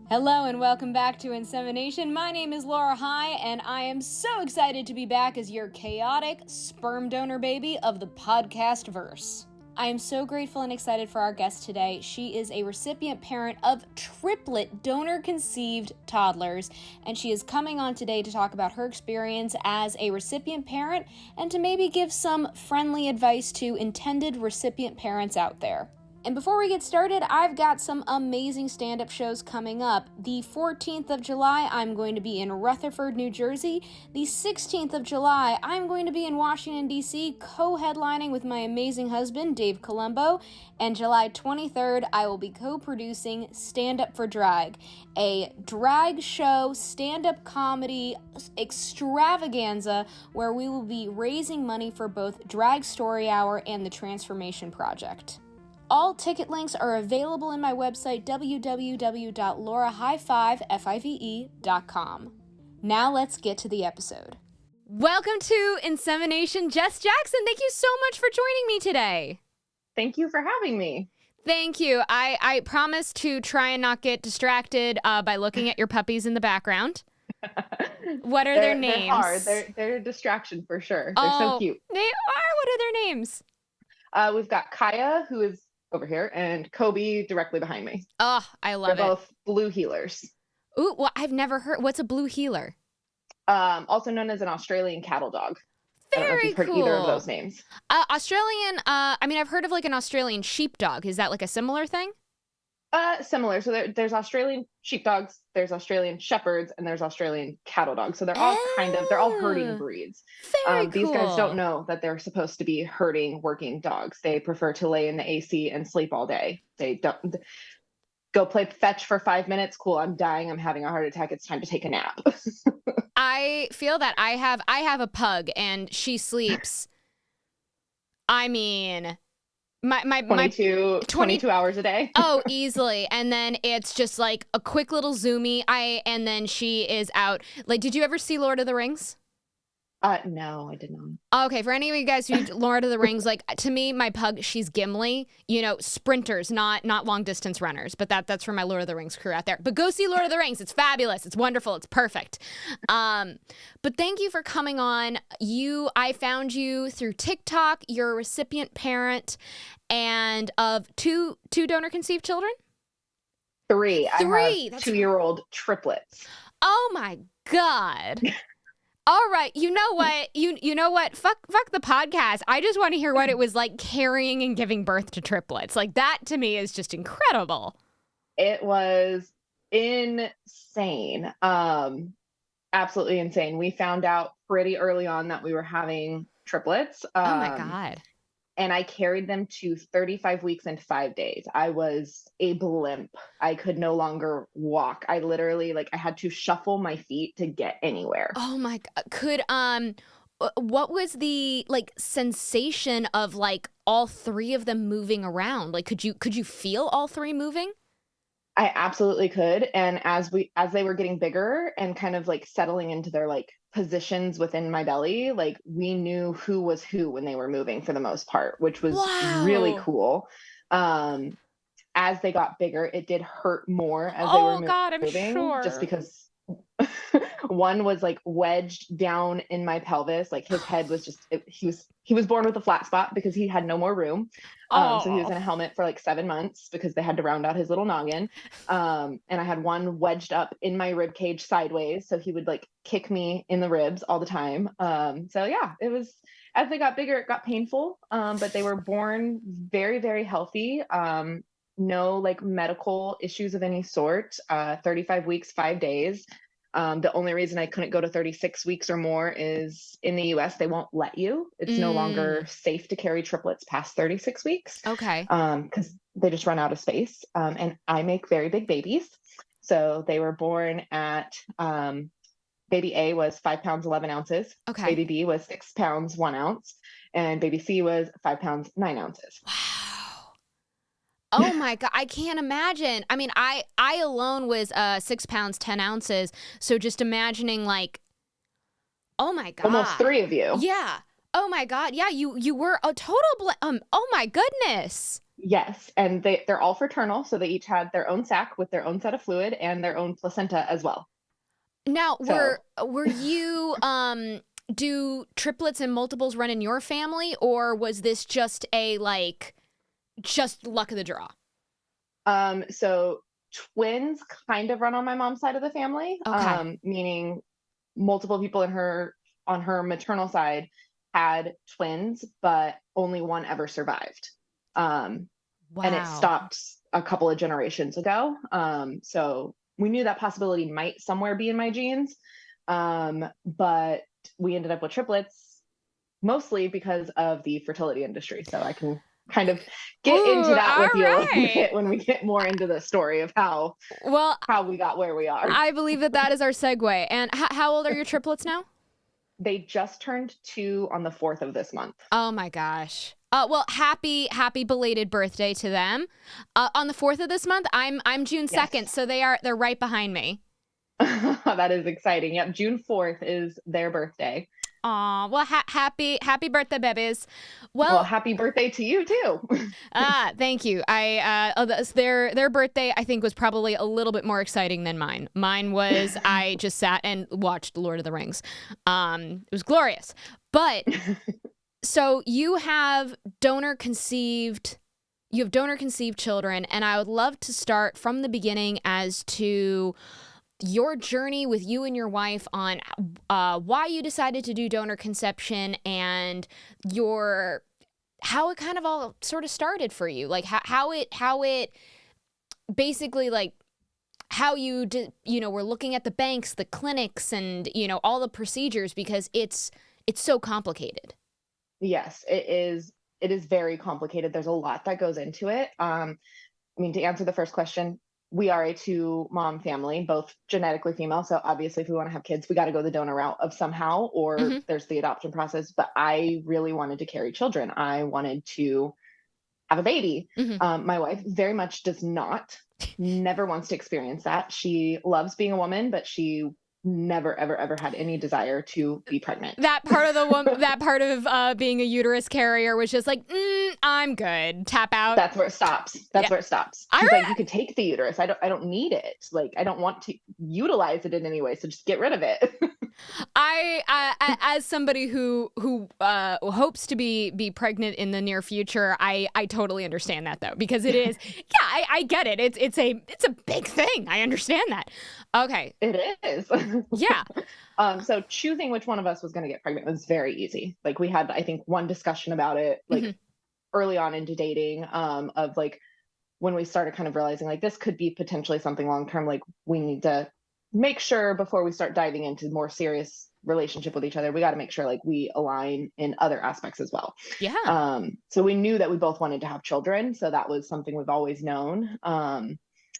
Hello and welcome back to Insemination. My name is Laura High, and I am so excited to be back as your chaotic sperm donor baby of the podcast verse. I am so grateful and excited for our guest today. She is a recipient parent of triplet donor-conceived toddlers, and she is coming on today to talk about her experience as a recipient parent and to maybe give some friendly advice to intended recipient parents out there. And before we get started, I've got some amazing stand-up shows coming up. The 14th of July, I'm going to be in Rutherford, New Jersey. The 16th of July, I'm going to be in Washington, D.C., co-headlining with my amazing husband, Dave Colombo. And July 23rd, I will be co-producing Stand Up for Drag, a drag show, stand-up comedy extravaganza where we will be raising money for both Drag Story Hour and the Transformation Project. All ticket links are available in my website, www.laurahighfive.com. Now let's get to the episode. Welcome to Insemination, Jess Jackson. Thank you so much for joining me today. Thank you for having me. Thank you. I promise to try and not get distracted by looking at your puppies in the background. What are their names? They're hard. They're a distraction for sure. They're so cute. They are. What are their names? We've got Kaya, who is over here, and Kobe directly behind me. Oh, I love it. They're both blue heelers. Ooh, well, I've never heard. What's a blue heeler? Also known as an Australian cattle dog. Very I don't know if you've heard cool. either of those names. Australian, I've heard of like an Australian sheepdog. Is that like a similar thing? Similar. So there's Australian sheepdogs, there's Australian shepherds, and there's Australian cattle dogs. So they're all they're all herding breeds. Very cool. These guys don't know that they're supposed to be herding working dogs. They prefer to lay in the AC and sleep all day. They don't go play fetch for 5 minutes. Cool, I'm dying. I'm having a heart attack. It's time to take a nap. I feel that I have a pug and she sleeps. I mean, my 22 hours a day. Oh, easily. And then it's just like a quick little zoomy. And then she is out. Like, did you ever see Lord of the Rings? No, I did not. Okay, for any of you guys who Lord of the Rings, like to me, my pug, she's Gimli. You know, sprinters, not long distance runners. But that's for my Lord of the Rings crew out there. But go see Lord of the Rings. It's fabulous. It's wonderful. It's perfect. But thank you for coming on. I found you through TikTok. You're a recipient parent, and of two donor conceived children. Three. I have 2-year-old triplets. Oh my God. All right, you know what? You know what? Fuck the podcast. I just want to hear what it was like carrying and giving birth to triplets. Like that to me is just incredible. It was insane. Absolutely insane. We found out pretty early on that we were having triplets. Oh my God. And I carried them to 35 weeks and 5 days. I was a blimp. I could no longer walk. I literally, I had to shuffle my feet to get anywhere. Oh my God. What was the, sensation of, all three of them moving around? Like, could you feel all three moving? I absolutely could. And as they were getting bigger and kind of, settling into their, positions within my belly, we knew who was who when they were moving for the most part, which was really cool. As they got bigger, it did hurt more as they were moving. Oh God, I'm sure. Just because one was wedged down in my pelvis, his head was just he was born with a flat spot because he had no more room. So he was in a helmet for 7 months because they had to round out his little noggin. And I had one wedged up in my rib cage sideways, so he would kick me in the ribs all the time. So yeah, it was, as they got bigger, it got painful. But they were born very, very healthy. No medical issues of any sort. 35 weeks, 5 days. The only reason I couldn't go to 36 weeks or more is in the US, they won't let you. It's no longer safe to carry triplets past 36 weeks. Okay. Because they just run out of space. And I make very big babies. So they were born at, baby A was 5 pounds, 11 ounces. Okay. Baby B was 6 pounds, 1 ounce. And baby C was 5 pounds, 9 ounces. Wow. Oh my God, I can't imagine. I mean, I alone was 6 pounds, 10 ounces. So just imagining oh my God. Almost 3 of you. Yeah. Oh my God. Yeah, you were a total oh my goodness. Yes, and they're all fraternal, so they each had their own sac with their own set of fluid and their own placenta as well. Now, So were you do triplets and multiples run in your family, or was this just a like just luck of the draw? so twins kind of run on my mom's side of the family, Okay. meaning multiple people in her on her maternal side had twins, but only one ever survived. Um, and it Wow. stopped a couple of generations ago. So we knew that possibility might somewhere be in my genes. But we ended up with triplets mostly because of the fertility industry. So I can kind of get into Ooh, that all with you a little right. bit when we get more into the story of Well, how we got where we are. I believe that that is our segue. And how old are your triplets now? They just turned 2 on the 4th of this month. Oh my gosh. Well, happy belated birthday to them. On the 4th of this month, I'm June Yes. 2nd, so they're right behind me. That is exciting. Yep, June 4th is their birthday. Aw, well, happy birthday, babies. Well, Well, happy birthday to you too. thank you. Their birthday I think was probably a little bit more exciting than mine. Mine was I just sat and watched Lord of the Rings. It was glorious. But so you have donor conceived children, and I would love to start from the beginning as to your journey with you and your wife on why you decided to do donor conception and your how it kind of all sort of started for you, like how it basically like how you did, we're looking at the banks, the clinics, and all the procedures because it's so complicated. Yes, it is. It is very complicated. There's a lot that goes into it. I mean, to answer the first question, we are a 2 mom family, both genetically female. So obviously, if we want to have kids, we got to go the donor route of somehow, or Hmm. there's the adoption process. But I really wanted to carry children. I wanted to have a baby. Hmm. My wife very much does not, never wants to experience that. She loves being a woman, but she never, ever, ever had any desire to be pregnant. That part of being a uterus carrier was just like, I'm good. Tap out. That's where it stops. Yeah. That's where it stops. I She's like, you could take the uterus. I don't need it. Like, I don't want to utilize it in any way. So just get rid of it. as somebody who hopes to be pregnant in the near future, I totally understand that though, because it is, yeah, I get it. It's a big thing. I understand that. Okay. It is. Yeah. So choosing which one of us was going to get pregnant was very easy. Like we had, I think, one discussion about it, like Hmm. early on into dating, of like when we started kind of realizing like this could be potentially something long term. Like we need to make sure before we start diving into more serious relationship with each other, we got to make sure like we align in other aspects as well. Yeah. So we knew that we both wanted to have children, so that was something we've always known.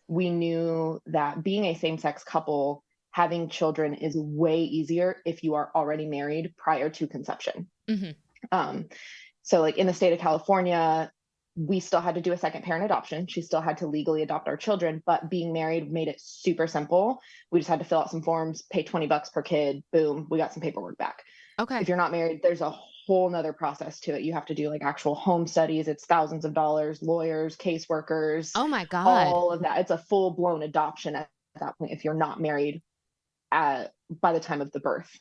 We knew that being a same-sex couple, having children is way easier if you are already married prior to conception. Hmm. Um, so like in the state of California, we still had to do a second parent adoption. She still had to legally adopt our children, but being married made it super simple. We just had to fill out some forms, pay $20 per kid, boom, we got some paperwork back. Okay. If you're not married, there's a whole nother process to it. You have to do like actual home studies. It's thousands of dollars, lawyers, caseworkers, Oh my God. all of that. It's a full blown adoption at that point if you're not married by the time of the birth.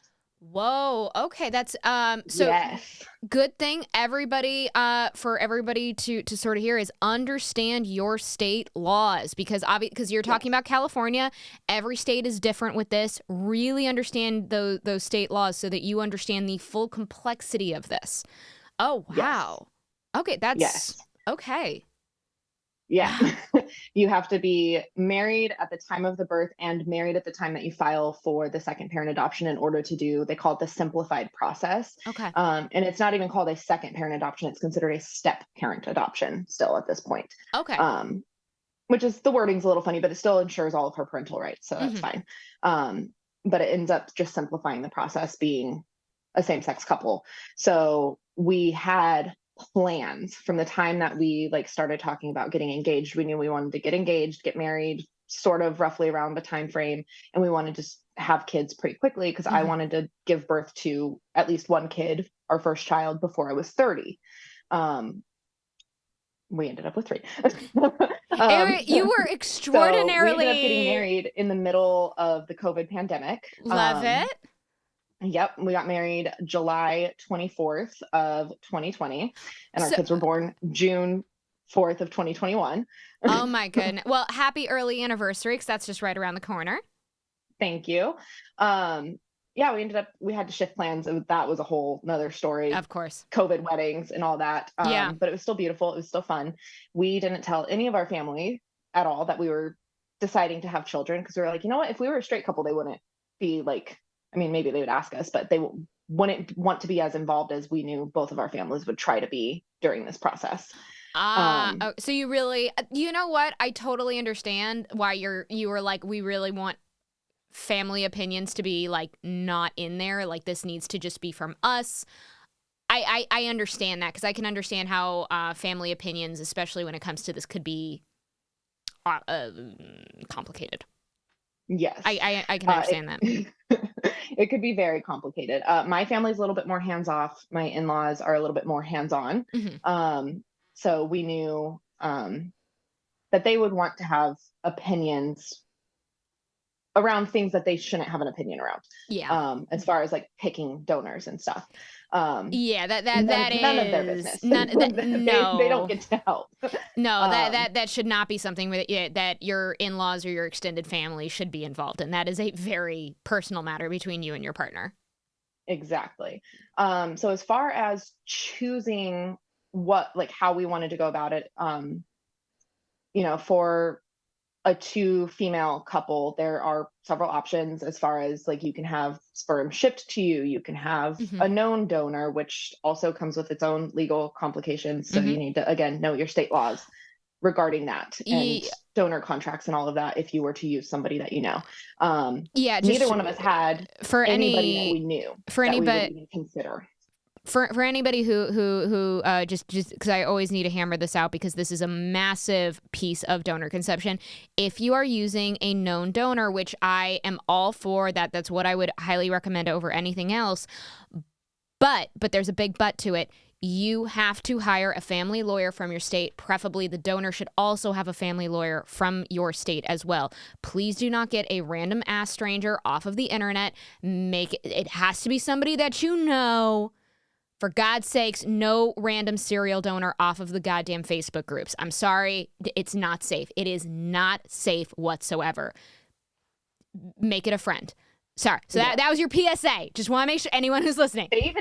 Whoa. Okay. That's so Yes. good thing everybody for everybody to sort of hear is understand your state laws, because because you're Yes. talking about California, every state is different with this. Really understand those state laws so that you understand the full complexity of this. Oh Yes. wow. Okay, that's Yes. okay. Yeah. Wow. You have to be married at the time of the birth and married at the time that you file for the second parent adoption in order to do, they call it the simplified process. Okay. And it's not even called a second parent adoption. It's considered a step parent adoption still at this point. Okay. Um, which is, the wording's a little funny, but it still ensures all of her parental rights. So that's Hmm. fine. But it ends up just simplifying the process being a same sex couple. So we had plans from the time that we like started talking about getting engaged. We knew we wanted to get engaged, get married, sort of roughly around the time frame, and we wanted to have kids pretty quickly because I Hmm. wanted to give birth to at least one kid, our first child, before I was 30. Um, We ended up with 3. You were extraordinarily... So we ended up getting married in the middle of the COVID pandemic. Love it. Yep. We got married July 24th of 2020, and our kids were born June 4th of 2021. Oh my goodness. Well, happy early anniversary, because that's just right around the corner. Thank you. Yeah, we had to shift plans. That was a whole nother story. Of course. COVID weddings and all that. Yeah. But it was still beautiful. It was still fun. We didn't tell any of our family at all that we were deciding to have children, because we were like, you know what? If we were a straight couple, they wouldn't be like, I mean, maybe they would ask us, but they wouldn't want to be as involved as we knew both of our families would try to be during this process. So you really, you know what? I totally understand why you were like, we really want family opinions to be like not in there. Like, this needs to just be from us. I understand that, because I can understand how family opinions, especially when it comes to this, could be complicated. Yes. I can understand that. It could be very complicated. My family's a little bit more hands-off. My in-laws are a little bit more hands-on. Mm-hmm. So we knew that they would want to have opinions around things that they shouldn't have an opinion around. Yeah. As far as like picking donors and stuff. Yeah, that is none of their business. No, they don't get to help. No, that should not be something that your in-laws or your extended family should be involved in. That is a very personal matter between you and your partner. Exactly. So as far as choosing how we wanted to go about it, for a 2 female couple, there are several options as far as like, you can have sperm shipped to you. You can have a known donor, which also comes with its own legal complications. So you need to, again, know your state laws regarding that and donor contracts and all of that if you were to use somebody that you know. Neither one of us had anybody that we knew that we would even consider. For anybody who just because I always need to hammer this out, because this is a massive piece of donor conception. If you are using a known donor, which I am all for, that's what I would highly recommend over anything else. But there's a big but to it. You have to hire a family lawyer from your state. Preferably the donor should also have a family lawyer from your state as well. Please do not get a random ass stranger off of the internet. It has to be somebody that you know. For God's sakes, no random serial donor off of the goddamn Facebook groups. I'm sorry, it's not safe. It is not safe whatsoever. Make it a friend. Sorry. So that was your PSA. Just want to make sure anyone who's listening. They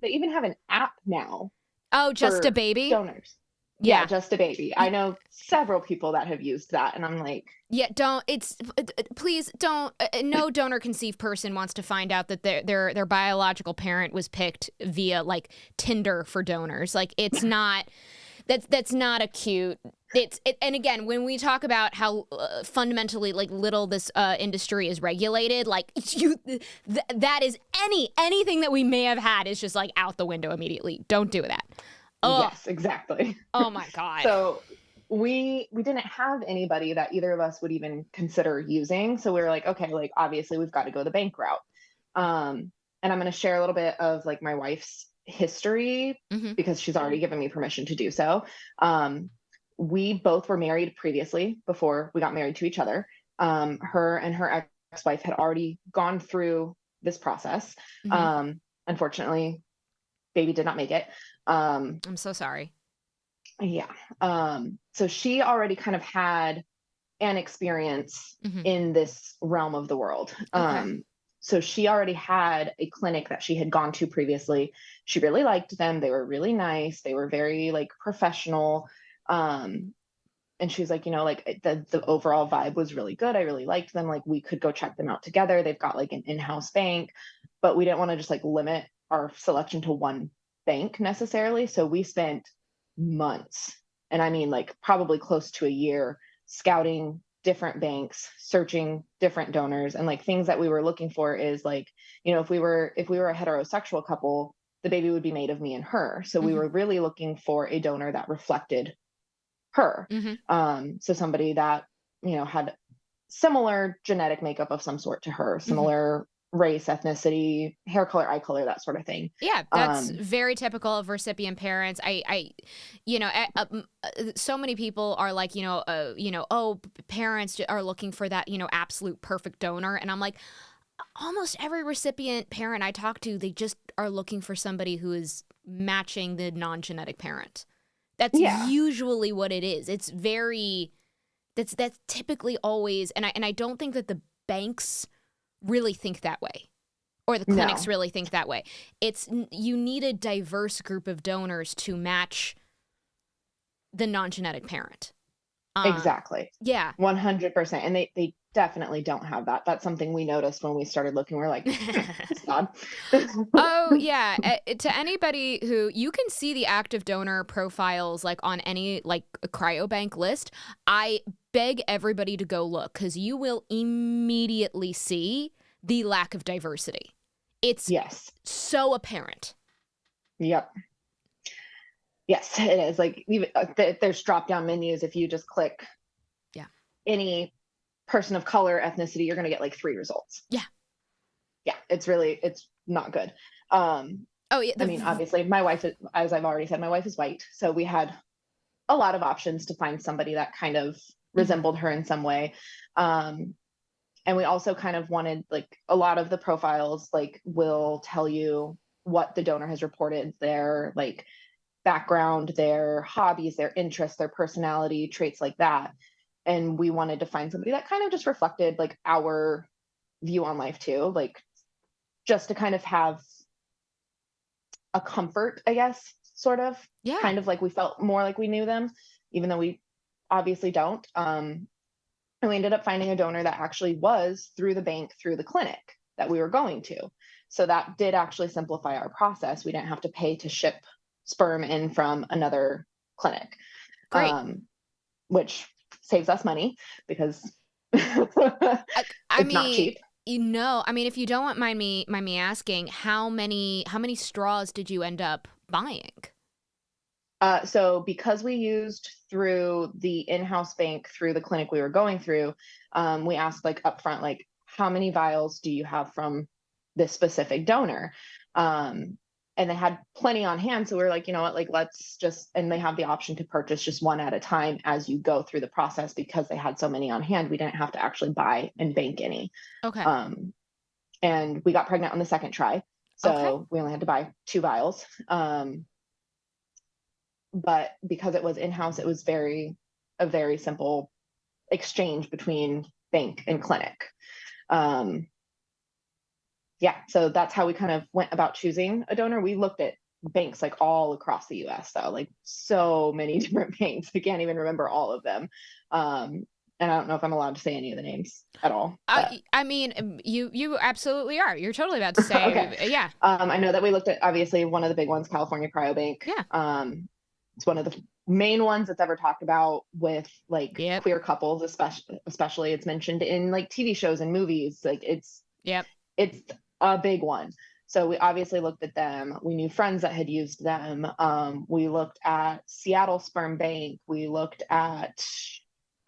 even have an app now. Oh, Just a Baby? Donors. Yeah, Just a Baby. I know several people that have used that, and I'm like, yeah, please don't. No donor conceived person wants to find out that their biological parent was picked via like Tinder for donors. Like, it's not. That's not acute. And again, when we talk about how fundamentally like little this industry is regulated, like that is anything that we may have had is just like out the window immediately. Don't do that. Oh. Yes, exactly. Oh my God. So we didn't have anybody that either of us would even consider using. So we were like, okay, like obviously we've got to go the bank route. And I'm going to share a little bit of like my wife's history because she's already given me permission to do so. We both were married previously before we got married to each other. Her and her ex-wife had already gone through this process. Unfortunately, baby did not make it. I'm so sorry. Yeah. So she already kind of had an experience in this realm of the world. Okay. So she already had a clinic that she had gone to previously. She really liked them. They were really nice. They were very like professional. And she was like, like the overall vibe was really good. I really liked them. Like, we could go check them out together. They've got like an in-house bank, but we didn't want to just like limit our selection to one bank necessarily. So we spent months, and I mean like probably close to a year, scouting different banks, searching different donors. And like things that we were looking for is like, if we were a heterosexual couple, the baby would be made of me and her. So we were really looking for a donor that reflected her. So somebody that, had similar genetic makeup of some sort to her, similar race, ethnicity, hair color, eye color, that sort of thing. Yeah, that's very typical of recipient parents. So many people are like, oh, parents are looking for that, absolute perfect donor. And I'm like, almost every recipient parent I talk to, they just are looking for somebody who is matching the non-genetic parent. That's usually what it is. It's that's typically always, and I don't think that the banks really think that way. Or the clinics really think that way. You need a diverse group of donors to match the non-genetic parent. Exactly. Yeah. 100%. And they definitely don't have that. That's something we noticed when we started looking. We're like, it's odd. Oh, yeah. To anybody who, you can see the active donor profiles like on any like cryobank list. I beg everybody to go look because you will immediately see the lack of diversity. It's so apparent. Yep. Yes, it is. Like even there's drop-down menus. If you just click any person of color, ethnicity, you're going to get like 3 results. Yeah. Yeah, it's not good. Oh, yeah. I mean, obviously, my wife, as I've already said, my wife is white. So we had a lot of options to find somebody that kind of resembled her in some way. And we also kind of wanted, like, a lot of the profiles, like, will tell you what the donor has reported, their, like, background, their hobbies, their interests, their personality, traits like that. And we wanted to find somebody that kind of just reflected, like, our view on life, too. Like, just to kind of have a comfort, I guess, sort of. Yeah. Kind of like we felt more like we knew them, even though we obviously don't. And we ended up finding a donor that actually was through the bank, through the clinic that we were going to. So that did actually simplify our process. We didn't have to pay to ship sperm in from another clinic. Great. Which saves us money because it's not cheap. I mean, if you don't mind me asking, how many straws did you end up buying? So because we used through the in-house bank through the clinic we were going through, we asked like upfront, like, how many vials do you have from this specific donor? And they had plenty on hand. So we were like, you know what, like, let's just, and they have the option to purchase just one at a time as you go through the process because they had so many on hand. We didn't have to actually buy and bank any. Okay. And we got pregnant on the second try. So we only had to buy 2 vials. But because it was in-house, it was a very simple exchange between bank and clinic. So that's how we kind of went about choosing a donor. We looked at banks like all across the US, though, like so many different banks. I can't even remember all of them. And I don't know if I'm allowed to say any of the names at all. I mean, you absolutely are. You're totally about to say, yeah. I know that we looked at, obviously, one of the big ones, California Cryobank. Yeah. It's one of the main ones that's ever talked about with like queer couples, especially. It's mentioned in like TV shows and movies. Like it's a big one. So we obviously looked at them. We knew friends that had used them. We looked at Seattle Sperm Bank. We looked at,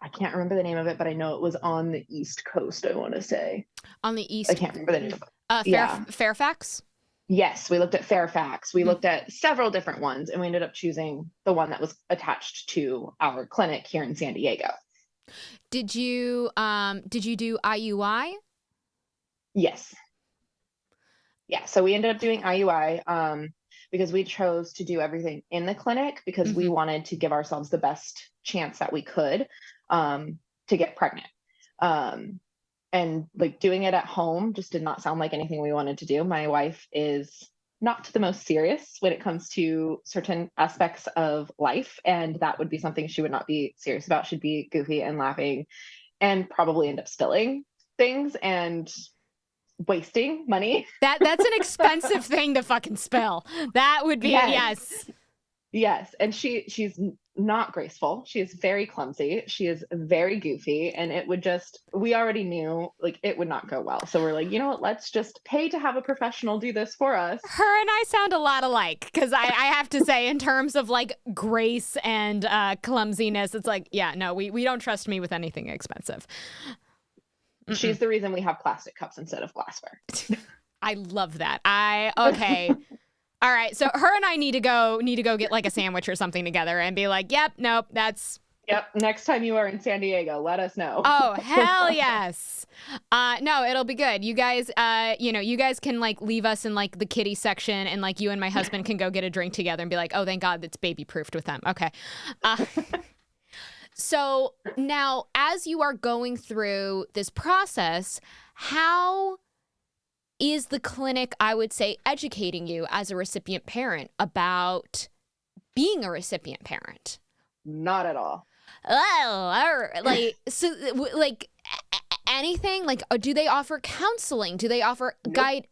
I can't remember the name of it, but I know it was on the East Coast, I want to say. On the East? I can't remember the name of it. Fairfax? Yes, we looked at Fairfax. We looked at several different ones, and we ended up choosing the one that was attached to our clinic here in San Diego. Did you do IUI? Yes. Yeah, so we ended up doing IUI because we chose to do everything in the clinic because we wanted to give ourselves the best chance that we could to get pregnant. And like doing it at home just did not sound like anything we wanted to do. My wife is not the most serious when it comes to certain aspects of life. And that would be something she would not be serious about. She'd be goofy and laughing and probably end up spilling things and wasting money. That's an expensive thing to fucking spill. That would be, yes. And she's not graceful. She is very clumsy. She is very goofy. And it would we already knew like it would not go well. So we're like, you know what, let's just pay to have a professional do this for us. Her and I sound a lot alike because I have to say in terms of like grace and clumsiness, it's like, yeah, no, we don't trust me with anything expensive. Mm-mm. She's the reason we have plastic cups instead of glassware. I love that. Okay. All right. So her and I need to go get like a sandwich or something together and be like, yep, nope, that's. Yep. Next time you are in San Diego, let us know. Oh, hell yes. No, it'll be good. You guys, you guys can like leave us in like the kitty section, and like you and my husband can go get a drink together and be like, oh, thank God it's baby proofed with them. Okay. So now as you are going through this process, how is the clinic, I would say, educating you as a recipient parent about being a recipient parent? Not at all. Oh, like, so, like, anything? Like, do they offer counseling? Do they offer guide?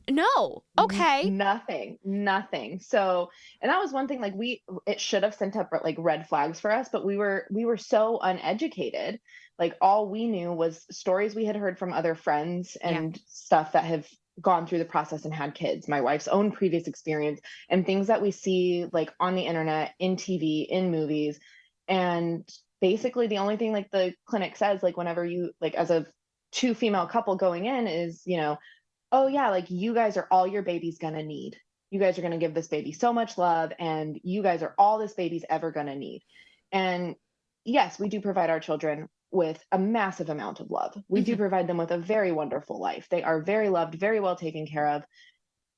No. Okay. Nothing. So, and that was one thing, like it should have sent up like red flags for us, but we were so uneducated. Like all we knew was stories we had heard from other friends and stuff that have gone through the process and had kids, my wife's own previous experience, and things that we see like on the internet, in TV, in movies. And basically the only thing like the clinic says, like whenever you like as a two female couple going in is, oh yeah, like you guys are all your baby's gonna need. You guys are gonna give this baby so much love, and you guys are all this baby's ever gonna need. And yes, we do provide our children with a massive amount of love. We do provide them with a very wonderful life. They are very loved, very well taken care of.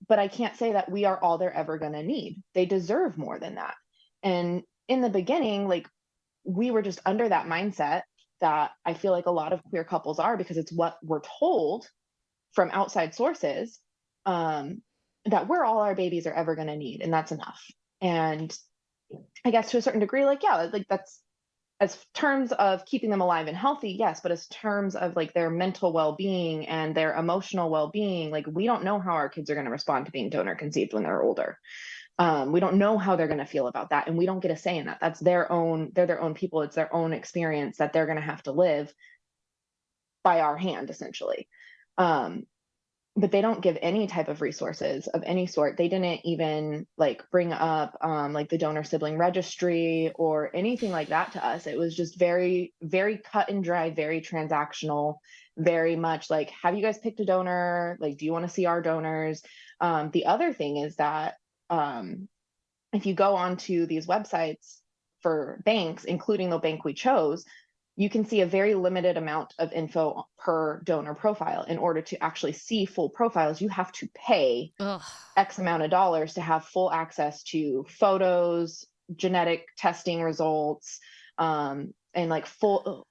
But I can't say that we are all they're ever gonna need. They deserve more than that. And in the beginning, like we were just under that mindset that I feel like a lot of queer couples are, because it's what we're told from outside sources, that we're all our babies are ever going to need, and that's enough. And I guess to a certain degree, like, yeah, like that's as terms of keeping them alive and healthy, yes, but as terms of like their mental well-being and their emotional well-being, like we don't know how our kids are going to respond to being donor conceived when they're older. We don't know how they're going to feel about that, and we don't get a say in that. That's they're their own people. It's their own experience that they're going to have to live by our hand, essentially. But they don't give any type of resources of any sort. They didn't even like bring up like the donor sibling registry or anything like that to us. It was just very, very cut and dry, very transactional, very much like, have you guys picked a donor? Like, do you want to see our donors? The other thing is that if you go onto these websites for banks, including the bank we chose, you can see a very limited amount of info per donor profile. In order to actually see full profiles, you have to pay X amount of dollars to have full access to photos, genetic testing results, and like full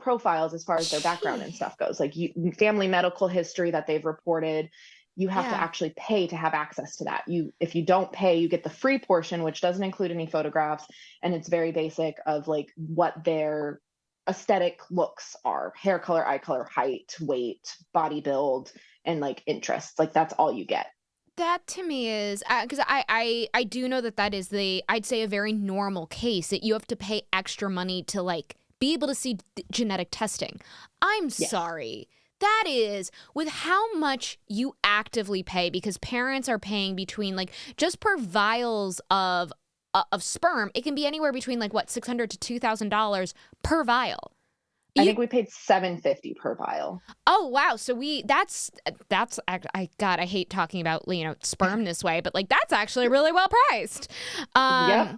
profiles as far as their background and stuff goes. Like family medical history that they've reported, you have to actually pay to have access to that. If you don't pay, you get the free portion, which doesn't include any photographs, and it's very basic of like what their aesthetic looks are: hair color, eye color, height, weight, body build, and like interests. Like that's all you get. That to me is because I do know that is I'd say a very normal case that you have to pay extra money to like be able to see genetic testing. I'm sorry. That is with how much you actively pay, because parents are paying between like just per vials of sperm, it can be anywhere between like what, $600 to $2,000 per vial. I think we paid $750 per vial. Oh wow! So that's I hate talking about sperm this way, but like that's actually really well priced. Yeah.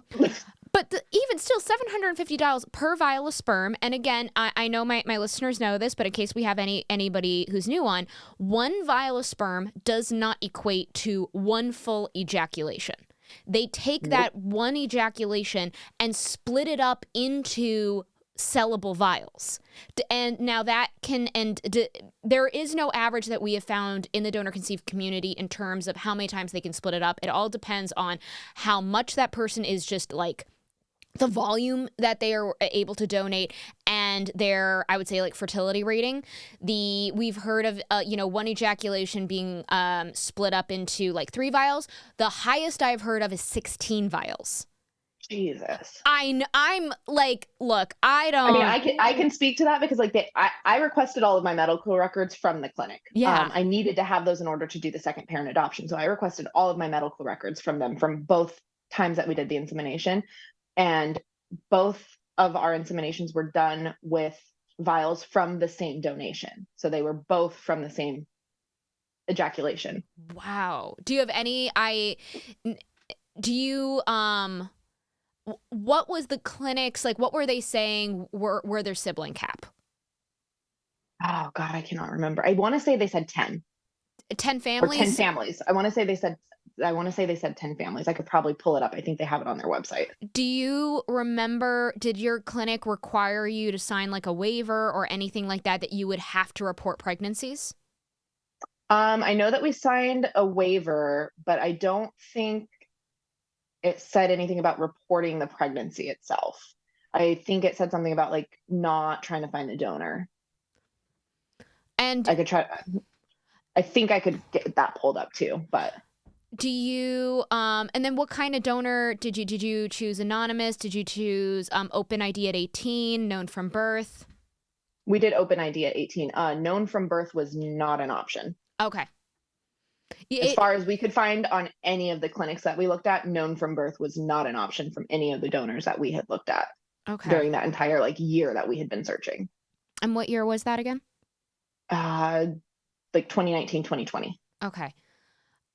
But even still, $750 per vial of sperm. And again, I know my listeners know this, but in case we have anybody who's new on, one vial of sperm does not equate to one full ejaculation. They take that one ejaculation and split it up into sellable vials. And now that there is no average that we have found in the donor conceived community in terms of how many times they can split it up. It all depends on how much that person is just like the volume that they are able to donate and their, I would say, like fertility rating. We've heard of one ejaculation being split up into like 3 vials. The highest I've heard of is 16 vials. Jesus. I'm like, look, I don't. I mean, I can speak to that because like I requested all of my medical records from the clinic. Yeah. I needed to have those in order to do the second parent adoption. So I requested all of my medical records from them from both times that we did the insemination. And both of our inseminations were done with vials from the same donation. So they were both from the same ejaculation. Wow. Do you have any, what was the clinics, like, what were they saying were their sibling cap? Oh God, I cannot remember. I want to say they said 10. 10 Or families? 10 families. I want to say they said 10 families. I could probably pull it up. I think they have it on their website. Do you remember, did your clinic require you to sign like a waiver or anything like that you would have to report pregnancies? I know that we signed a waiver, but I don't think it said anything about reporting the pregnancy itself. I think it said something about like not trying to find the donor. And I think I could get that pulled up too, but do you and then what kind of donor did you choose? Anonymous? Did you choose open ID at 18, known from birth? we did open ID at 18. Known from birth was not an option. Okay. As far as we could find on any of the clinics that we looked at, known from birth was not an option from any of the donors that we had looked at during that entire like year that we had been searching. And what year was that again? Like 2019, 2020. Okay.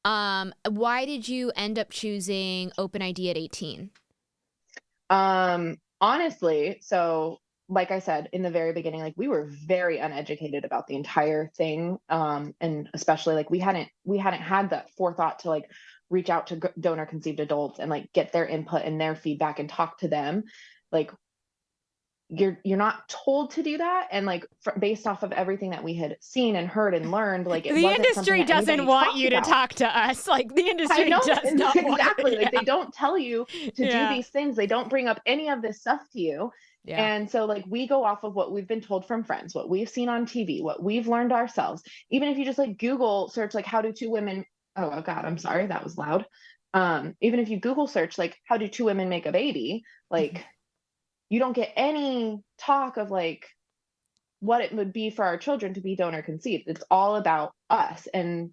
Why did you end up choosing open ID at 18? Honestly, so like I said in the very beginning, like we were very uneducated about the entire thing. And especially like we hadn't had that forethought to like reach out to donor conceived adults and like get their input and their feedback and talk to them. Like you're not told to do that, and like based off of everything that we had seen and heard and learned, like the industry doesn't want you to talk to us. Like the industry does not exactly want, like they don't tell you to do these things. They don't bring up any of this stuff to you. And so like we go off of what we've been told from friends, what we've seen on TV, what we've learned ourselves. Even if you just like Google search like how do two women, oh God, I'm sorry, that was loud. Even if you Google search like how do two women make a baby, like you don't get any talk of like what it would be for our children to be donor conceived. It's all about us. And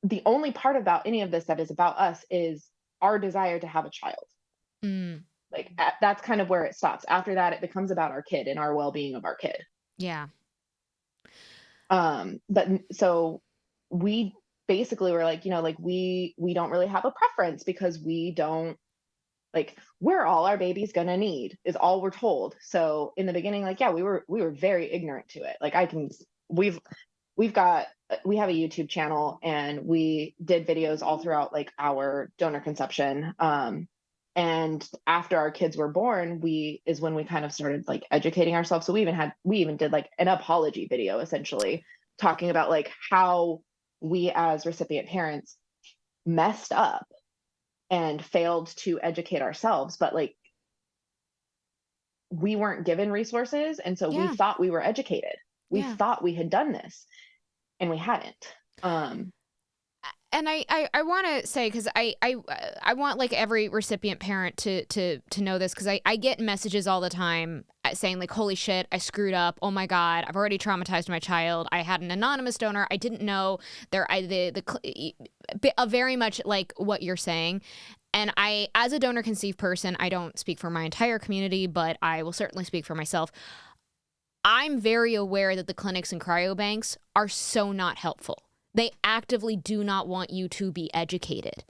the only part about any of this that is about us is our desire to have a child. Like that's kind of where it stops. After that, it becomes about our kid and our well-being of our kid. Yeah. But so we basically were like, you know, like we don't really have a preference because we don't like we're all our baby's gonna need is all we're told. So in the beginning, like, yeah, we were very ignorant to it. Like we have a YouTube channel and we did videos all throughout like our donor conception. And after our kids were born, is when we kind of started like educating ourselves. So we even did like an apology video, essentially talking about like how we as recipient parents messed up and failed to educate ourselves. But like we weren't given resources. And so we thought we were educated. We thought we had done this and we hadn't. And I want to say, because I want like every recipient parent to know this, because I get messages all the time saying like, holy shit, I screwed up. Oh my God, I've already traumatized my child. I had an anonymous donor. I didn't know very much like what you're saying. And I, as a donor conceived person, I don't speak for my entire community, but I will certainly speak for myself. I'm very aware that the clinics and cryobanks are so not helpful. They actively do not want you to be educated.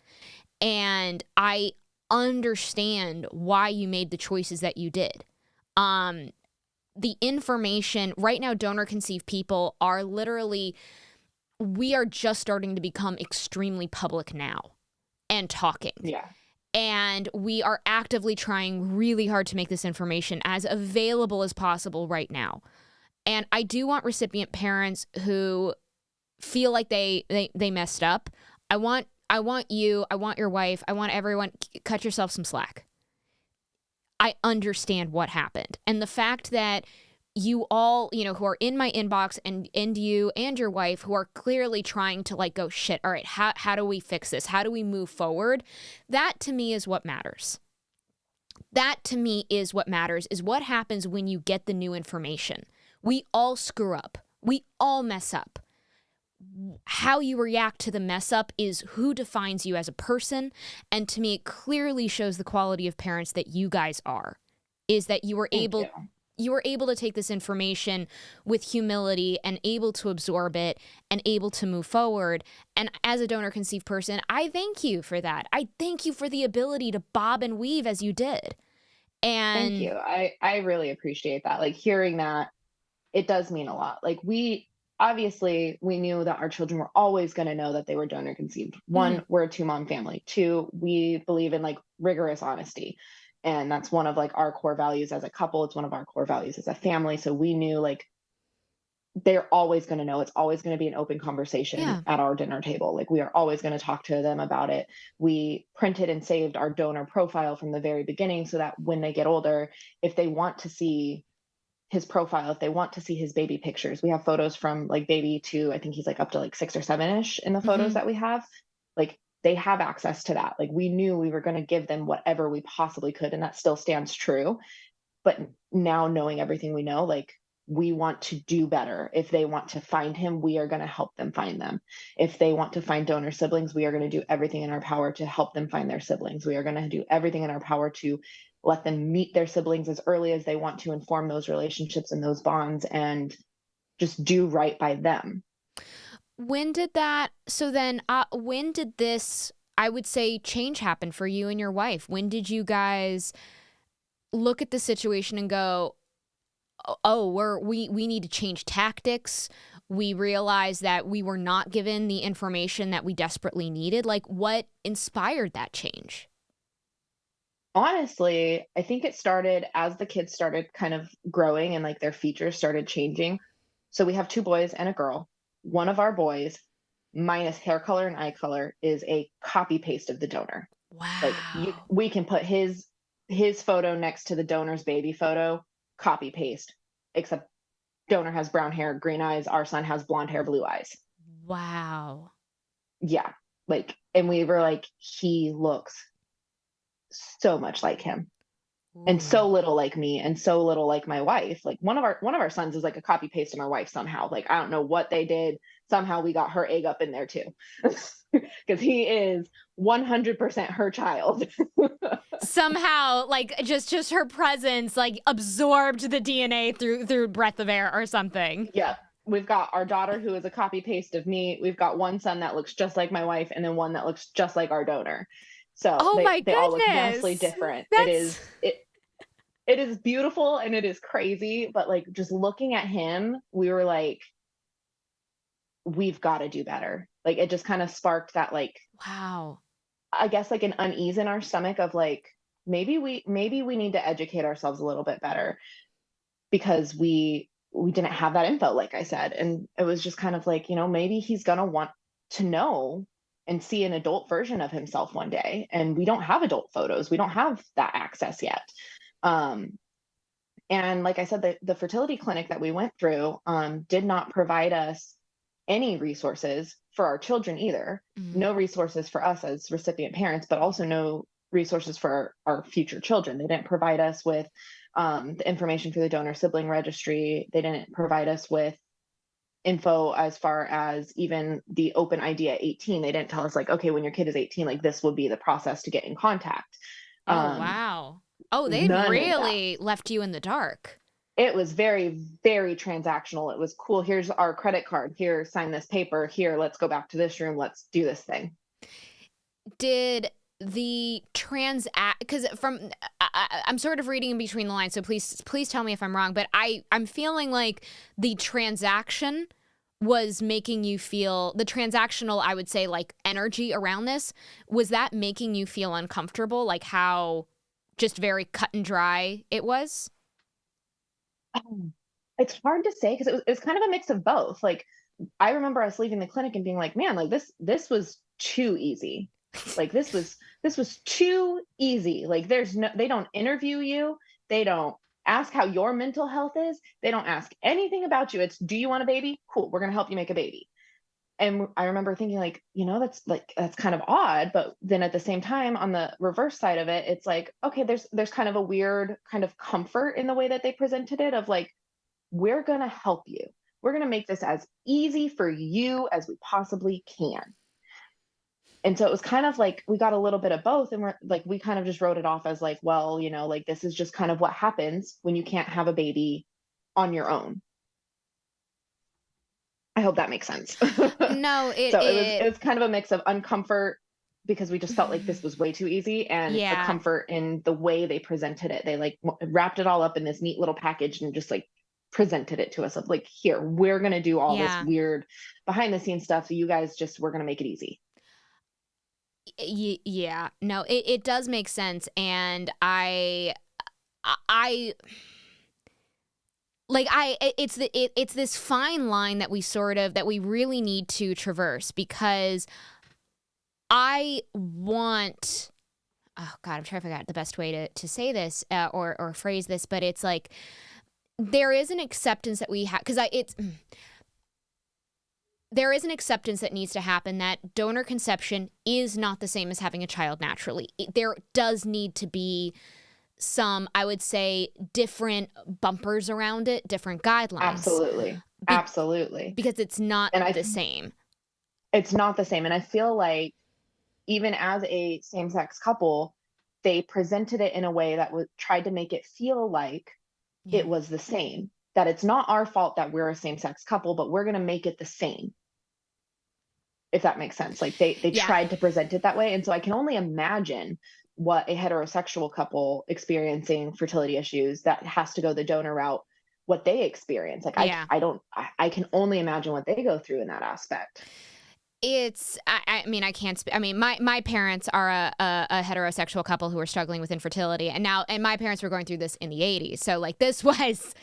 And I understand why you made the choices that you did. The information, right now, donor conceived people are literally, we are just starting to become extremely public now and talking. Yeah. And we are actively trying really hard to make this information as available as possible right now. And I do want recipient parents who feel like they messed up. I want you, I want your wife, I want everyone, cut yourself some slack. I understand what happened. And the fact that you all, you know, who are in my inbox and you and your wife who are clearly trying to like go, shit, all right, how do we fix this? How do we move forward? That to me is what matters. That to me is what matters, is what happens when you get the new information. We all screw up. We all mess up. How you react to the mess up is who defines you as a person. And to me, it clearly shows the quality of parents that you guys are, is that you were able you were able to take this information with humility and able to absorb it and able to move forward. And as a donor conceived person, I thank you for that. I thank you for the ability to bob and weave as you did. Thank And you. I really appreciate that. Like hearing that, it does mean a lot. Like we obviously we knew that our children were always going to know that they were donor conceived. mhm, One, we're a two mom family. Two, we believe in like rigorous honesty. And that's one of like our core values as a couple. It's one of our core values as a family. So we knew like they're always going to know. It's always going to be an open conversation yeah. at our dinner table. Like we are always going to talk to them about it. We printed and saved our donor profile from the very beginning so that when they get older, if they want to see his profile, if they want to see his baby pictures, we have photos from like baby to I think he's like up to like 6 or 7-ish in the photos Hmm. that we have. Like they have access to that. Like we knew we were going to give them whatever we possibly could, and that still stands true. But now knowing everything we know, like we want to do better. If they want to find him, we are going to help them find them. If they want to find donor siblings, we are going to do everything in our power to help them find their siblings. We are going to do everything in our power to let them meet their siblings as early as they want to, inform those relationships and those bonds, and just do right by them. When did that, so then, when did this, I would say, change happen for you and your wife? When did you guys look at the situation and go, oh, we need to change tactics? We realized that we were not given the information that we desperately needed. Like, what inspired that change? Honestly, I think it started as the kids started kind of growing and like their features started changing. So we have two boys and a girl. One of our boys, minus hair color and eye color, is a copy paste of the donor. Like Wow. we can put his photo next to the donor's baby photo, copy paste, except donor has brown hair, green eyes, our son has blonde hair, blue eyes. Wow. Yeah. Like, and we were like, he looks so much like him and Ooh. so little like me and so little like my wife. Like one of our sons is like a copy paste of my wife somehow. Like I don't know what they did. Somehow we got her egg up in there too. Because he is 100% her child. Somehow, like, just her presence, like, absorbed the DNA through breath of air or something. Yeah. We've got our daughter who is a copy paste of me. We've got one son that looks just like my wife and then one that looks just like our donor. So Oh my they all look vastly goodness. different. That's It is beautiful and it is crazy, but like just looking at him, we were like, we've got to do better. Like it just kind of sparked that like wow. I guess like an unease in our stomach of like maybe we need to educate ourselves a little bit better because we didn't have that info like I said, and it was just kind of like, maybe he's going to want to know and see an adult version of himself one day, and we don't have adult photos. We don't have that access yet. Um and like I said, the fertility clinic that we went through did not provide us any resources for our children either. Mm. No resources for us as recipient parents, but also no resources for our future children. They didn't provide us with the information for the donor sibling registry. They didn't provide us with info as far as even the open ID at 18. They didn't tell us like, okay, when your kid is 18, like this would be the process to get in contact. Oh, Um, wow. Oh, they None of that. really left you in the dark. It was very, very transactional. It was cool. Here's our credit card. Here, sign this paper. Here, let's go back to this room. Let's do this thing. Did the because I'm sort of reading in between the lines, so please tell me if I'm wrong, but I'm feeling like the transaction was making you feel, the transactional, I would say, like, energy around this, was that making you feel uncomfortable, like how just very cut and dry it was? It's hard to say because it was kind of a mix of both. Like I remember us leaving the clinic and being like, man, like this was too easy. Like this was too easy. Like they don't interview you. They don't ask how your mental health is. They don't ask anything about you. It's, do you want a baby? Cool. We're going to help you make a baby. And I remember thinking like, that's kind of odd, but then at the same time on the reverse side of it, it's like, okay, there's kind of a weird kind of comfort in the way that they presented it of like, we're going to help you. We're going to make this as easy for you as we possibly can. And so it was kind of like we got a little bit of both, and we're like, we kind of just wrote it off as like, well, like this is just kind of what happens when you can't have a baby on your own. I hope that makes sense. No, So it was kind of a mix of uncomfort because we just felt like this was way too easy, and the yeah. comfort in the way they presented it. They like wrapped it all up in this neat little package and just like presented it to us of like, here, we're going to do all this weird behind the scenes stuff. So you guys we're going to make it easy. Yeah, no, it does make sense. And it's this fine line that we really need to traverse, because I want, oh God, I'm trying to figure out the best way to say this or phrase this, but it's like, there is an acceptance that we have, because there is an acceptance that needs to happen that donor conception is not the same as having a child naturally. There does need to be some, I would say, different bumpers around it, different guidelines. Absolutely. Absolutely. Because it's not the same. It's not the same. And I feel like even as a same-sex couple, they presented it in a way that tried to make it feel like it was the same. That it's not our fault that we're a same-sex couple, but we're going to make it the same. If that makes sense. Like they tried to present it that way. And so I can only imagine what a heterosexual couple experiencing fertility issues that has to go the donor route, what they experience. Like I can only imagine what they go through in that aspect. I mean, I can't I mean, my parents are a heterosexual couple who are struggling with infertility, and my parents were going through this in the 80s. So like this was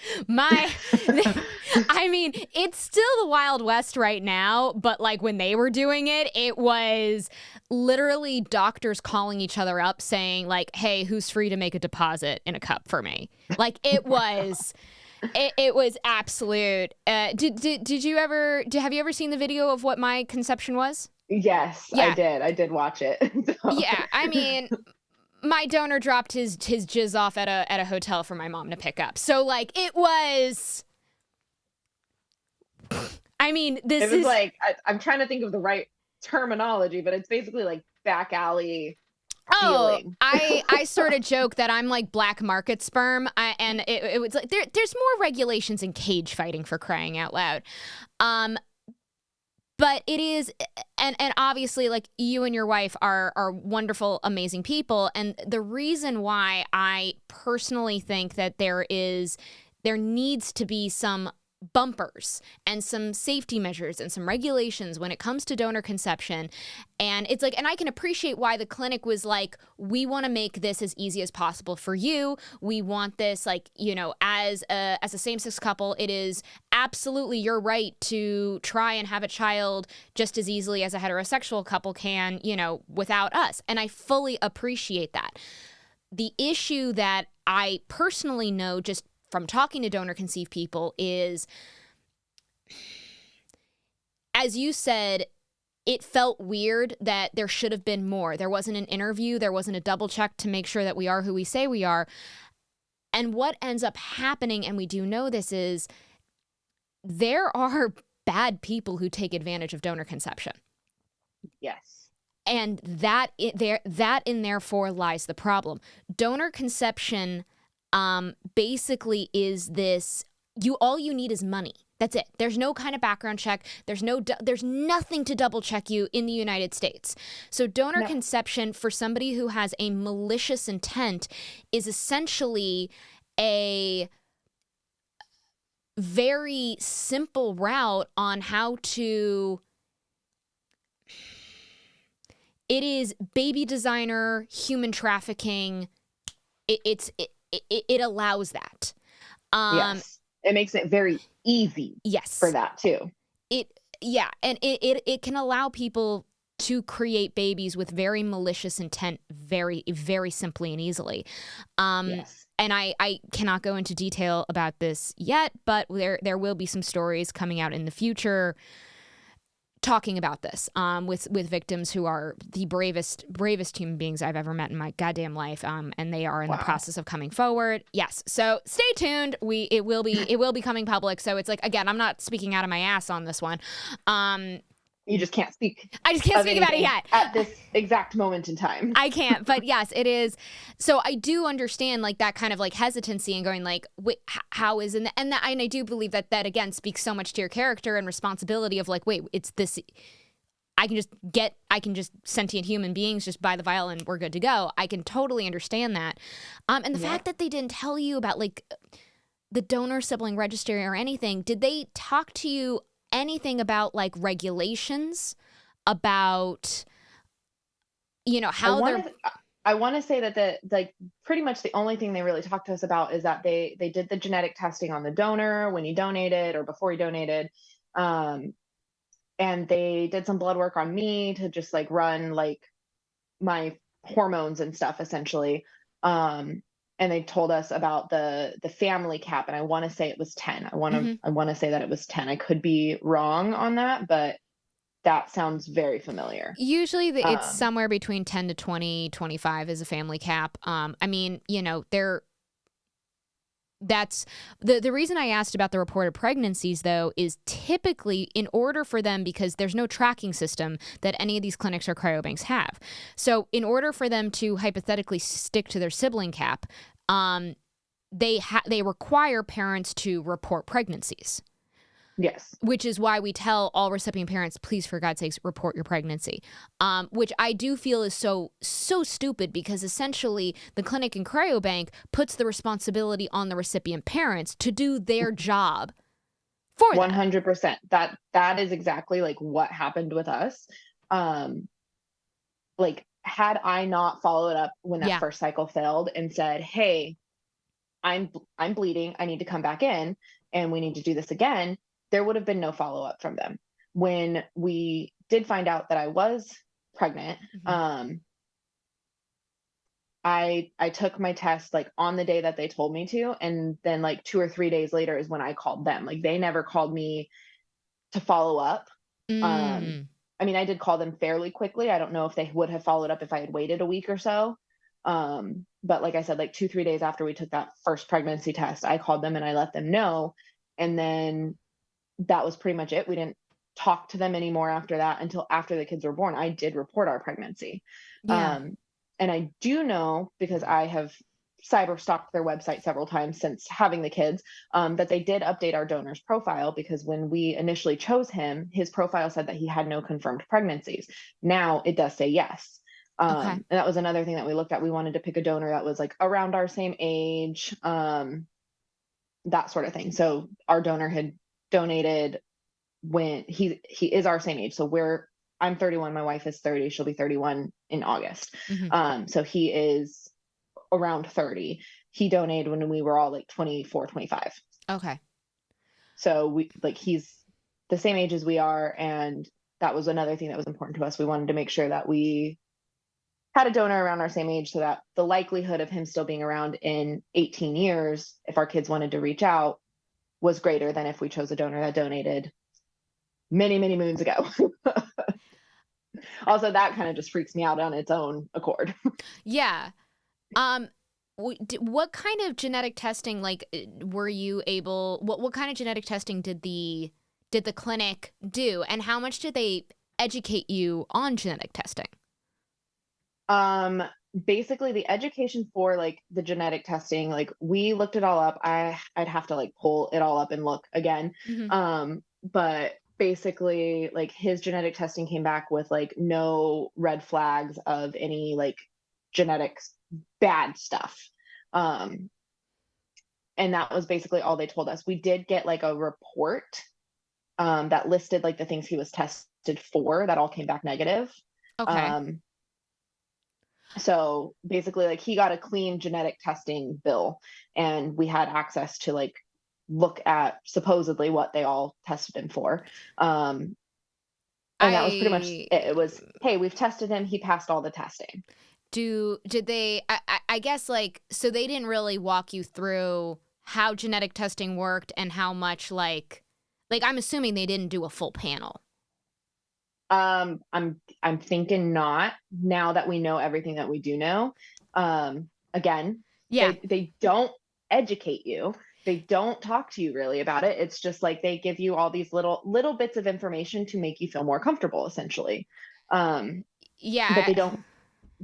I mean, it's still the Wild West right now, but like when they were doing it, it was literally doctors calling each other up saying like, hey, who's free to make a deposit in a cup for me? Like it was It was absolute. Have you ever seen the video of what my conception was? Yes, yeah. I did watch it. So. Yeah, I mean, my donor dropped his jizz off at a hotel for my mom to pick up. So like it was. I mean, it was like I'm trying to think of the right terminology, but it's basically like back alley. Feeling. I sort of joke that I'm like black market sperm, and it was like there's more regulations in cage fighting, for crying out loud. But it is, and obviously, like you and your wife are wonderful, amazing people, and the reason why I personally think that there needs to be some bumpers and some safety measures and some regulations when it comes to donor conception. And it's like, and I can appreciate why the clinic was like, we want to make this as easy as possible for you. We want this, like, as a same-sex couple, it is absolutely your right to try and have a child just as easily as a heterosexual couple can, without us. And I fully appreciate that. The issue that I personally know just from talking to donor conceived people is, as you said, it felt weird that there should have been more. There wasn't an interview. There wasn't a double check to make sure that we are who we say we are. And what ends up happening, and we do know this, is there are bad people who take advantage of donor conception. Yes. And that in therefore lies the problem. Donor conception basically is this, all you need is money. That's it. There's no kind of background check. There's nothing to double check you in the United States. So donor conception for somebody who has a malicious intent is essentially a very simple route on how to, it is baby designer, human trafficking. It allows that. Yes. It makes it very easy. Yes. For that too. And it can allow people to create babies with very malicious intent very, very simply and easily. Yes. And I cannot go into detail about this yet, but there will be some stories coming out in the future talking about this with victims who are the bravest human beings I've ever met in my goddamn life, and they are in the process of coming forward. Yes, so stay tuned. It will be coming public. So it's like, again, I'm not speaking out of my ass on this one, You just can't speak I just can't of speak about it anything yet. at this exact moment in time. I can't, but yes, it is. So I do understand like that kind of like hesitancy and going like, wait, how is and that, and I do believe that again speaks so much to your character and responsibility of like, wait, it's this. I can just sentient human beings just buy the vial and we're good to go. I can totally understand that, and the fact that they didn't tell you about like the donor sibling registry or anything. Did they talk to you anything about like regulations about? How I want to say that pretty much the only thing they really talked to us about is that they did the genetic testing on the donor when he donated or before he donated. And they did some blood work on me to just like run like my hormones and stuff essentially. And they told us about the family cap, and I want to say it was 10. I want to say that it was 10. I could be wrong on that, but that sounds very familiar. Usually it's somewhere between 10 to 20, 25 is a family cap. I mean, that's the reason I asked about the reported pregnancies, though, is typically in order for them, because there's no tracking system that any of these clinics or cryobanks have. So in order for them to hypothetically stick to their sibling cap, they require parents to report pregnancies. Yes. Which is why we tell all recipient parents, please, for God's sakes, report your pregnancy. Which I do feel is so stupid, because essentially the clinic and cryobank puts the responsibility on the recipient parents to do their job for them. 100%. That is exactly like what happened with us. Like had I not followed up when that first cycle failed and said, hey, I'm bleeding, I need to come back in and we need to do this again, there would have been no follow-up from them. When we did find out that I was pregnant, I took my test like on the day that they told me to, and then like 2 or 3 days later is when I called them. Like they never called me to follow up. I mean, I did call them fairly quickly. I don't know if they would have followed up if I had waited a week or so. But like I said, like 2-3 days after we took that first pregnancy test, I called them and I let them know. And then that was pretty much it. We didn't talk to them anymore after that until after the kids were born. I did report our pregnancy. And I do know, because I have cyber stalked their website several times since having the kids, that they did update our donor's profile, because when we initially chose him, his profile said that he had no confirmed pregnancies. Now it does say yes. And that was another thing that we looked at. We wanted to pick a donor that was like around our same age, that sort of thing. So our donor had donated when he is our same age. So I'm 31, my wife is 30, she'll be 31 in August. So he is around 30. He donated when we were all like 24, 25. Okay. So he's the same age as we are, and that was another thing that was important to us. We wanted to make sure that we had a donor around our same age, so that the likelihood of him still being around in 18 years, if our kids wanted to reach out, was greater than if we chose a donor that donated many, many moons ago. Also, that kind of just freaks me out on its own accord. Yeah. What kind of genetic testing, like, were you able, what kind of genetic testing did the clinic do, and how much did they educate you on genetic testing? Basically the education for like the genetic testing, like we looked it all up. I'd have to like pull it all up and look again. But basically like his genetic testing came back with like no red flags of any like genetics bad stuff. And that was basically all they told us. We did get like a report that listed like the things he was tested for that all came back negative. So basically like he got a clean genetic testing bill, and we had access to like look at supposedly what they all tested him for. And that was pretty much it. It was, hey, we've tested him. He passed all the testing. Did they, I guess like, so they didn't really walk you through how genetic testing worked and how much like I'm assuming they didn't do a full panel. I'm thinking not, now that we know everything that we do know. Again, they don't educate you. They don't talk to you really about it. It's just like they give you all these little bits of information to make you feel more comfortable, essentially. But Yeah.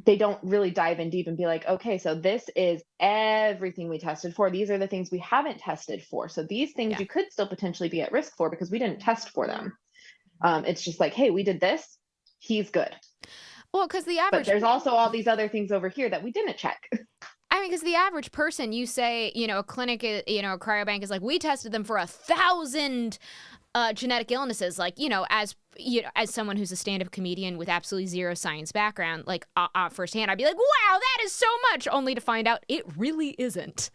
they don't really dive in deep and be like, okay, so this is everything we tested for. These are the things we haven't tested for. So these things Yeah. you could still potentially be at risk for because we didn't test for them. It's just like, hey, we did this. He's good. Well, because the But average, there's also all these other things over here that we didn't check. I mean, because the average person, you say, a clinic, a cryobank is like, we tested them for 1,000 genetic illnesses. Like, as someone who's a stand-up comedian with absolutely zero science background, like firsthand, I'd be like, wow, that is so much, only to find out it really isn't.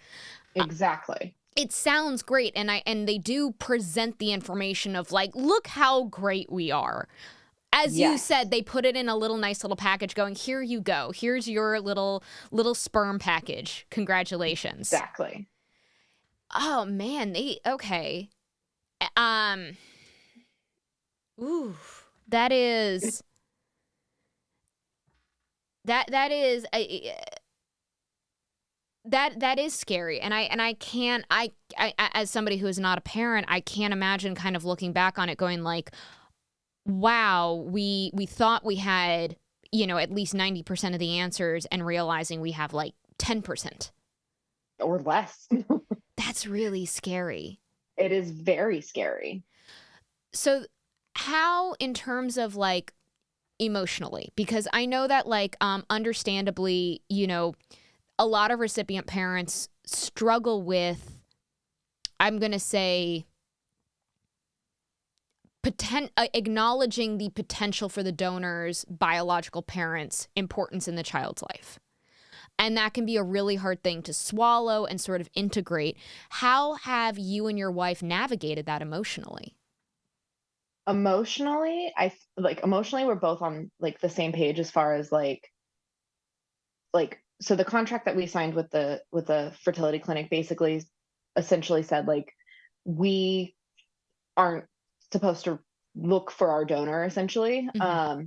Exactly. It sounds great, and they do present the information of like, look how great we are. As you said, they put it in a nice little package going, here you go. Here's your little sperm package. Congratulations. Exactly. Oh man, okay. Ooh, that is that is scary, and I can't as somebody who is not a parent, I can't imagine kind of looking back on it going like, wow, we thought we had, at least 90% of the answers and realizing we have like 10%. Or less. That's really scary. It is very scary. So how, in terms of like emotionally, because I know that like, understandably, a lot of recipient parents struggle with, I'm going to say, acknowledging the potential for the donor's biological parents' importance in the child's life. And that can be a really hard thing to swallow and sort of integrate. How have you and your wife navigated that emotionally? Emotionally, emotionally, we're both on like the same page as far as like, so the contract that we signed with the fertility clinic basically essentially said like, we aren't supposed to look for our donor essentially. Mm-hmm.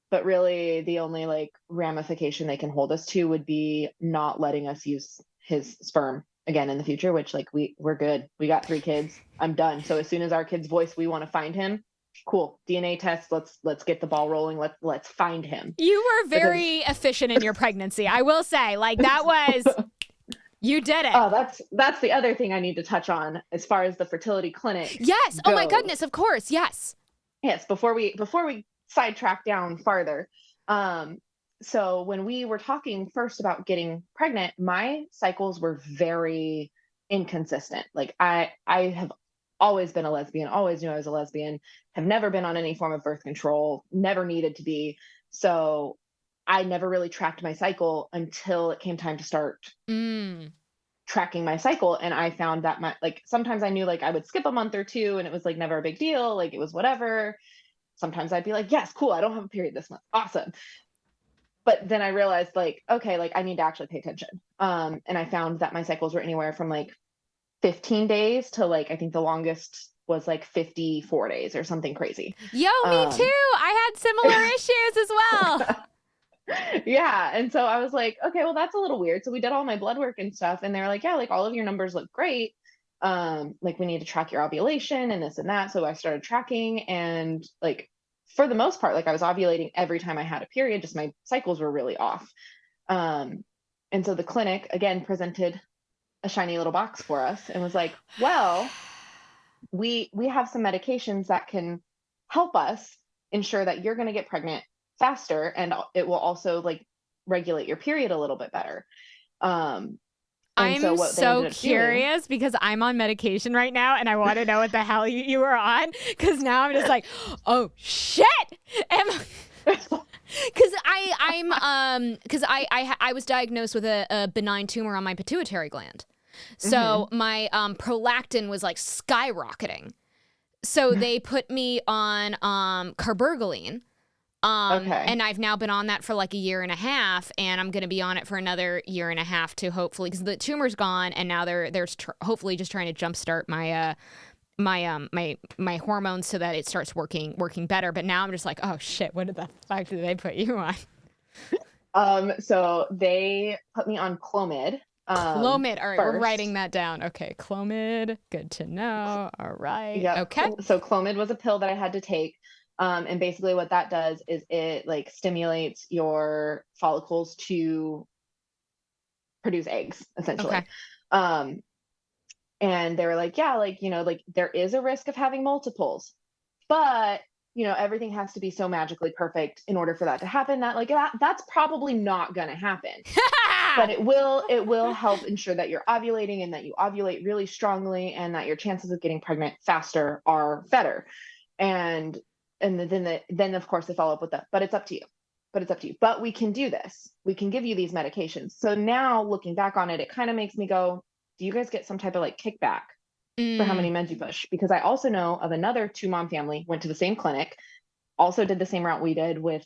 But really the only like ramification they can hold us to would be not letting us use his sperm again in the future, which like we're good. We got 3 kids. I'm done. So as soon as our kid's voice, we want to find him. Cool. DNA test. Let's get the ball rolling. Let's find him. You were very efficient in your pregnancy. I will say, like, that was, you did it. Oh, that's the other thing I need to touch on as far as the fertility clinic. Yes. Goes. Oh my goodness. Of course. Yes. Yes. Before we sidetrack down farther. So when we were talking first about getting pregnant, my cycles were very inconsistent. Like I have always been a lesbian, always knew I was a lesbian, have never been on any form of birth control, never needed to be. So I never really tracked my cycle until it came time to start tracking my cycle. And I found that sometimes I knew like I would skip a month or 2 and it was like never a big deal. Like it was whatever. Sometimes I'd be like, yes, cool. I don't have a period this month. Awesome. But then I realized like, okay, like I need to actually pay attention. And I found that my cycles were anywhere from like 15 days to like, I think the longest was like 54 days or something crazy. Yo, me too. I had similar issues as well. Yeah. And so I was like, okay, well, that's a little weird. So we did all my blood work and stuff. And they're like, yeah, like all of your numbers look great. Like we need to track your ovulation and this and that. So I started tracking, and like for the most part, like I was ovulating every time I had a period, just my cycles were really off. And so the clinic again presented a shiny little box for us and was like, well, we have some medications that can help us ensure that you're going to get pregnant faster, and it will also like regulate your period a little bit better. I'm so curious because I'm on medication right now and I want to know what the hell you were on, because now I'm just like, oh shit. Because I was diagnosed with a benign tumor on my pituitary gland. So my prolactin was like skyrocketing. So they put me on carbergoline. And I've now been on that for like 1.5 years, and I'm going to be on it for another 1.5 years to hopefully, because the tumor's gone, and now they're hopefully just trying to jumpstart my my hormones so that it starts working better. But now I'm just like, oh shit, what the fuck did they put you on? So they put me on Clomid, Clomid. All right, we're writing first. that down. Okay, Clomid. Good to know. All right. Yep. Okay. So Clomid was a pill that I had to take. And basically what that does is it like stimulates your follicles to produce eggs, Okay. essentially. Um, and they were like, yeah, like, like there is a risk of having multiples, but everything has to be so magically perfect in order for that to happen that like that's probably not going to happen. But it will help ensure that you're ovulating and that you ovulate really strongly and that your chances of getting pregnant faster are better. And then of course they follow up with that, but it's up to you. But we can do this. We can give you these medications. So now looking back on it, it kind of makes me go, do you guys get some type of like kickback for how many meds you push? Because I also know of another 2-mom family, went to the same clinic, also did the same route we did with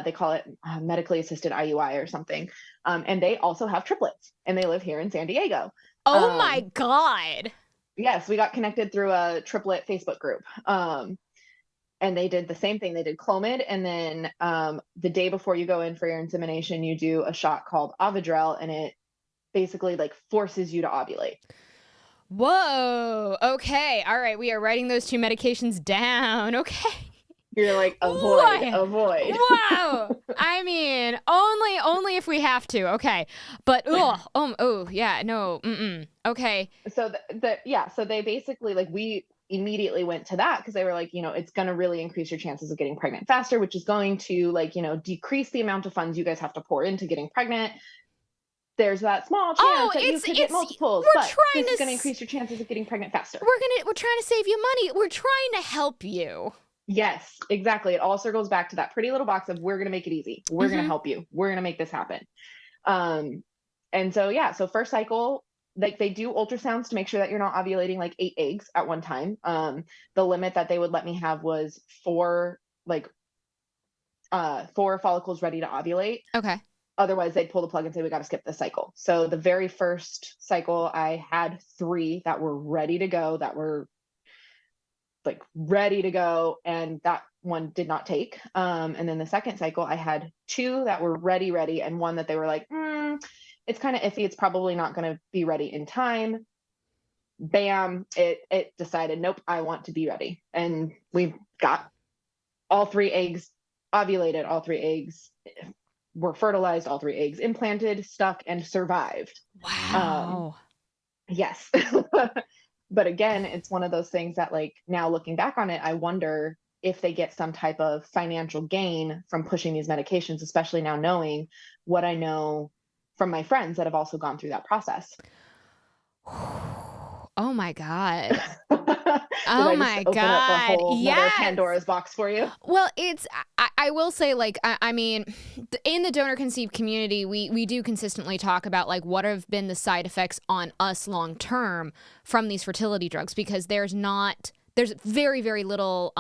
they call it medically assisted IUI or something. And they also have triplets and they live here in San Diego. Oh my God. Yes, we got connected through a triplet Facebook group. And they did the same thing. They did Clomid. And then the day before you go in for your insemination, you do a shot called Avidrel, and it basically like forces you to ovulate. Whoa. Okay. All right. We are writing those 2 medications down. Okay. You're like, avoid. Wow. I mean, only if we have to. Okay. But yeah, no. Okay. So so they basically like we immediately went to that because they were like, it's going to really increase your chances of getting pregnant faster, which is going to like, decrease the amount of funds you guys have to pour into getting pregnant. There's that small chance that you could get multiples, but this is going to increase your chances of getting pregnant faster. We're trying to save you money. We're trying to help you. Yes, exactly. It all circles back to that pretty little box of we're going to make it easy. We're going to help you. We're going to make this happen. And so, yeah, so first cycle, like they do ultrasounds to make sure that you're not ovulating like 8 eggs at one time. The limit that they would let me have was 4 follicles ready to ovulate. Okay. Otherwise, they'd pull the plug and say, we got to skip this cycle. So the very first cycle, I had 3 that were ready to go, and that one did not take. And then the second cycle, I had 2 that were ready, and 1 that they were like, it's kind of iffy. It's probably not going to be ready in time. Bam, it decided, nope, I want to be ready. And we got all 3 eggs ovulated, all 3 eggs were fertilized, all 3 eggs implanted, stuck, and survived. Wow. Yes. But again, it's one of those things that like now looking back on it, I wonder if they get some type of financial gain from pushing these medications, especially now knowing what I know from my friends that have also gone through that process. Oh my God. Oh my God. Open up a whole another Pandora's box for you. Well, I will say, like, I mean, in the donor conceived community, we do consistently talk about like what have been the side effects on us long term from these fertility drugs, because there's very, very little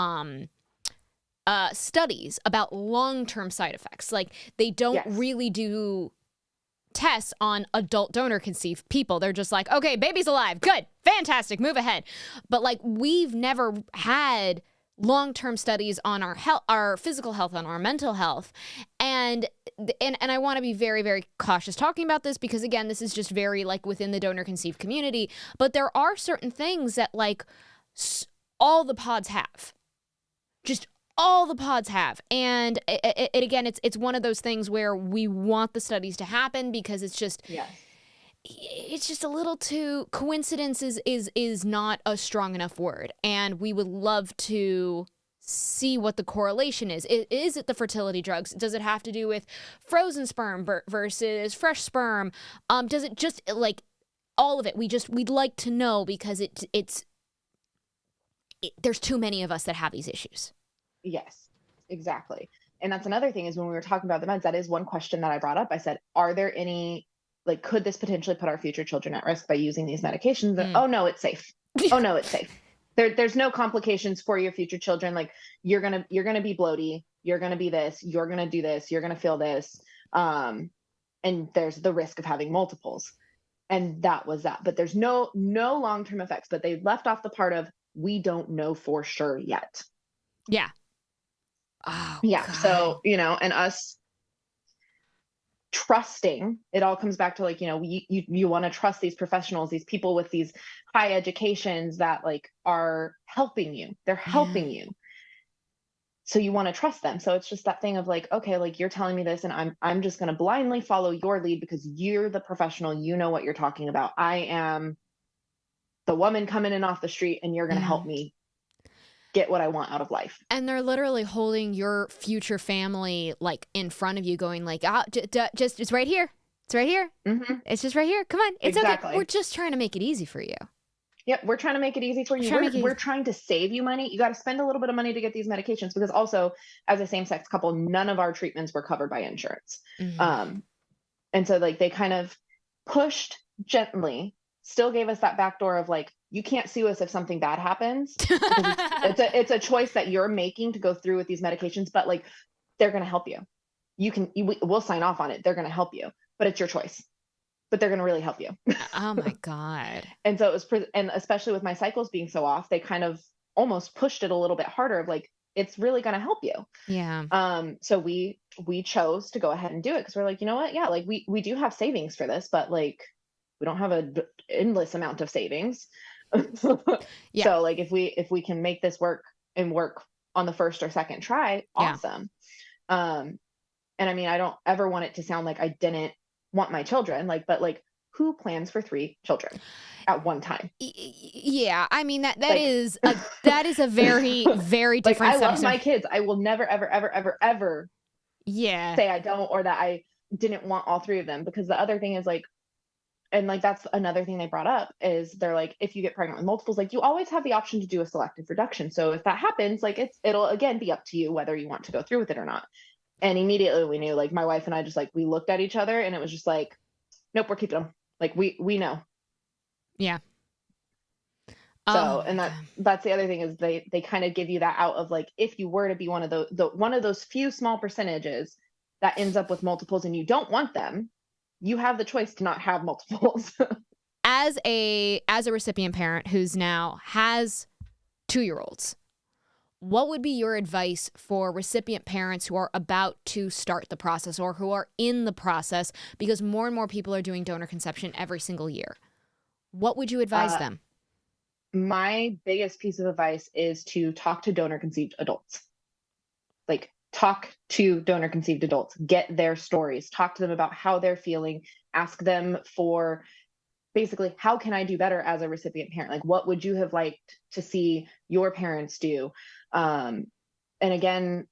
studies about long term side effects. Like they don't really do tests on adult donor conceived people. They're just like, okay, baby's alive. Good. Fantastic. Move ahead. But like we've never had long-term studies on our health, our physical health, on our mental health. And I want to be very, very cautious talking about this because again, this is just very like within the donor conceived community, but there are certain things that like all the pods have. Just all the pods have. And it again, it's one of those things where we want the studies to happen because it's just, it's just a little too, coincidence is not a strong enough word. And we would love to see what the correlation is. Is it the fertility drugs? Does it have to do with frozen sperm versus fresh sperm? Does it just like all of it? We'd like to know because there's too many of us that have these issues. Yes, exactly. And that's another thing is when we were talking about the meds, that is one question that I brought up. I said, are there any, like, could this potentially put our future children at risk by using these medications? And, oh, no, it's safe. Oh, no, it's safe. There's no complications for your future children. Like you're going to be bloaty. You're going to be this, you're going to do this, you're going to feel this. And there's the risk of having multiples. And that was that. But there's no long-term effects, but they left off the part of, we don't know for sure yet. Yeah. Oh, yeah. God. So, and us trusting, it all comes back to like, you want to trust these professionals, these people with these high educations that like are helping you. They're helping you. So you want to trust them. So it's just that thing of like, okay, like you're telling me this and I'm just going to blindly follow your lead because you're the professional, you know what you're talking about. I am the woman coming in off the street and you're going to help me get what I want out of life. And they're literally holding your future family like in front of you going like, just it's right here. It's right here. Mm-hmm. It's just right here. Come on. It's okay. We're just trying to make it easy for you. Yep. We're trying to make it easy for you. We're trying to save you money. You got to spend a little bit of money to get these medications because also as a same-sex couple, none of our treatments were covered by insurance. Mm-hmm. And so like they kind of pushed gently, still gave us that back door of like, you can't sue us if something bad happens. It's a choice that you're making to go through with these medications, but like they're going to help you. We'll sign off on it. They're going to help you, but it's your choice. But they're going to really help you. Oh my God. And so it was, and especially with my cycles being so off, they kind of almost pushed it a little bit harder of like, it's really going to help you. Yeah. So we chose to go ahead and do it because we're like, you know what? Yeah, like we do have savings for this, but like we don't have an endless amount of savings. Yeah. So like if we can make this work on the first or second try, awesome. Yeah. And I mean, I don't ever want it to sound like I didn't want my children, like, but like who plans for 3 children at one time? Yeah. I mean, that is a very, very different like, I love my kids. I will never, ever, ever, ever, ever say I don't, or that I didn't want all 3 of them. Because the other thing is like, and like, that's another thing they brought up is they're like, if you get pregnant with multiples, like you always have the option to do a selective reduction. So if that happens, like it'll again be up to you whether you want to go through with it or not. And immediately we knew, like my wife and I just like, we looked at each other and it was just like, nope, we're keeping them. Like we know. Yeah. So, and that's the other thing is they kind of give you that out of like, if you were to be one of those few small percentages that ends up with multiples and you don't want them, you have the choice to not have multiples. As a recipient parent who's now has 2-year-olds, what would be your advice for recipient parents who are about to start the process or who are in the process? Because more and more people are doing donor conception every single year. What would you advise them? My biggest piece of advice is to talk to donor conceived adults. Like talk to donor conceived adults, get their stories, talk to them about how they're feeling, ask them for basically, how can I do better as a recipient parent? Like, what would you have liked to see your parents do? And again,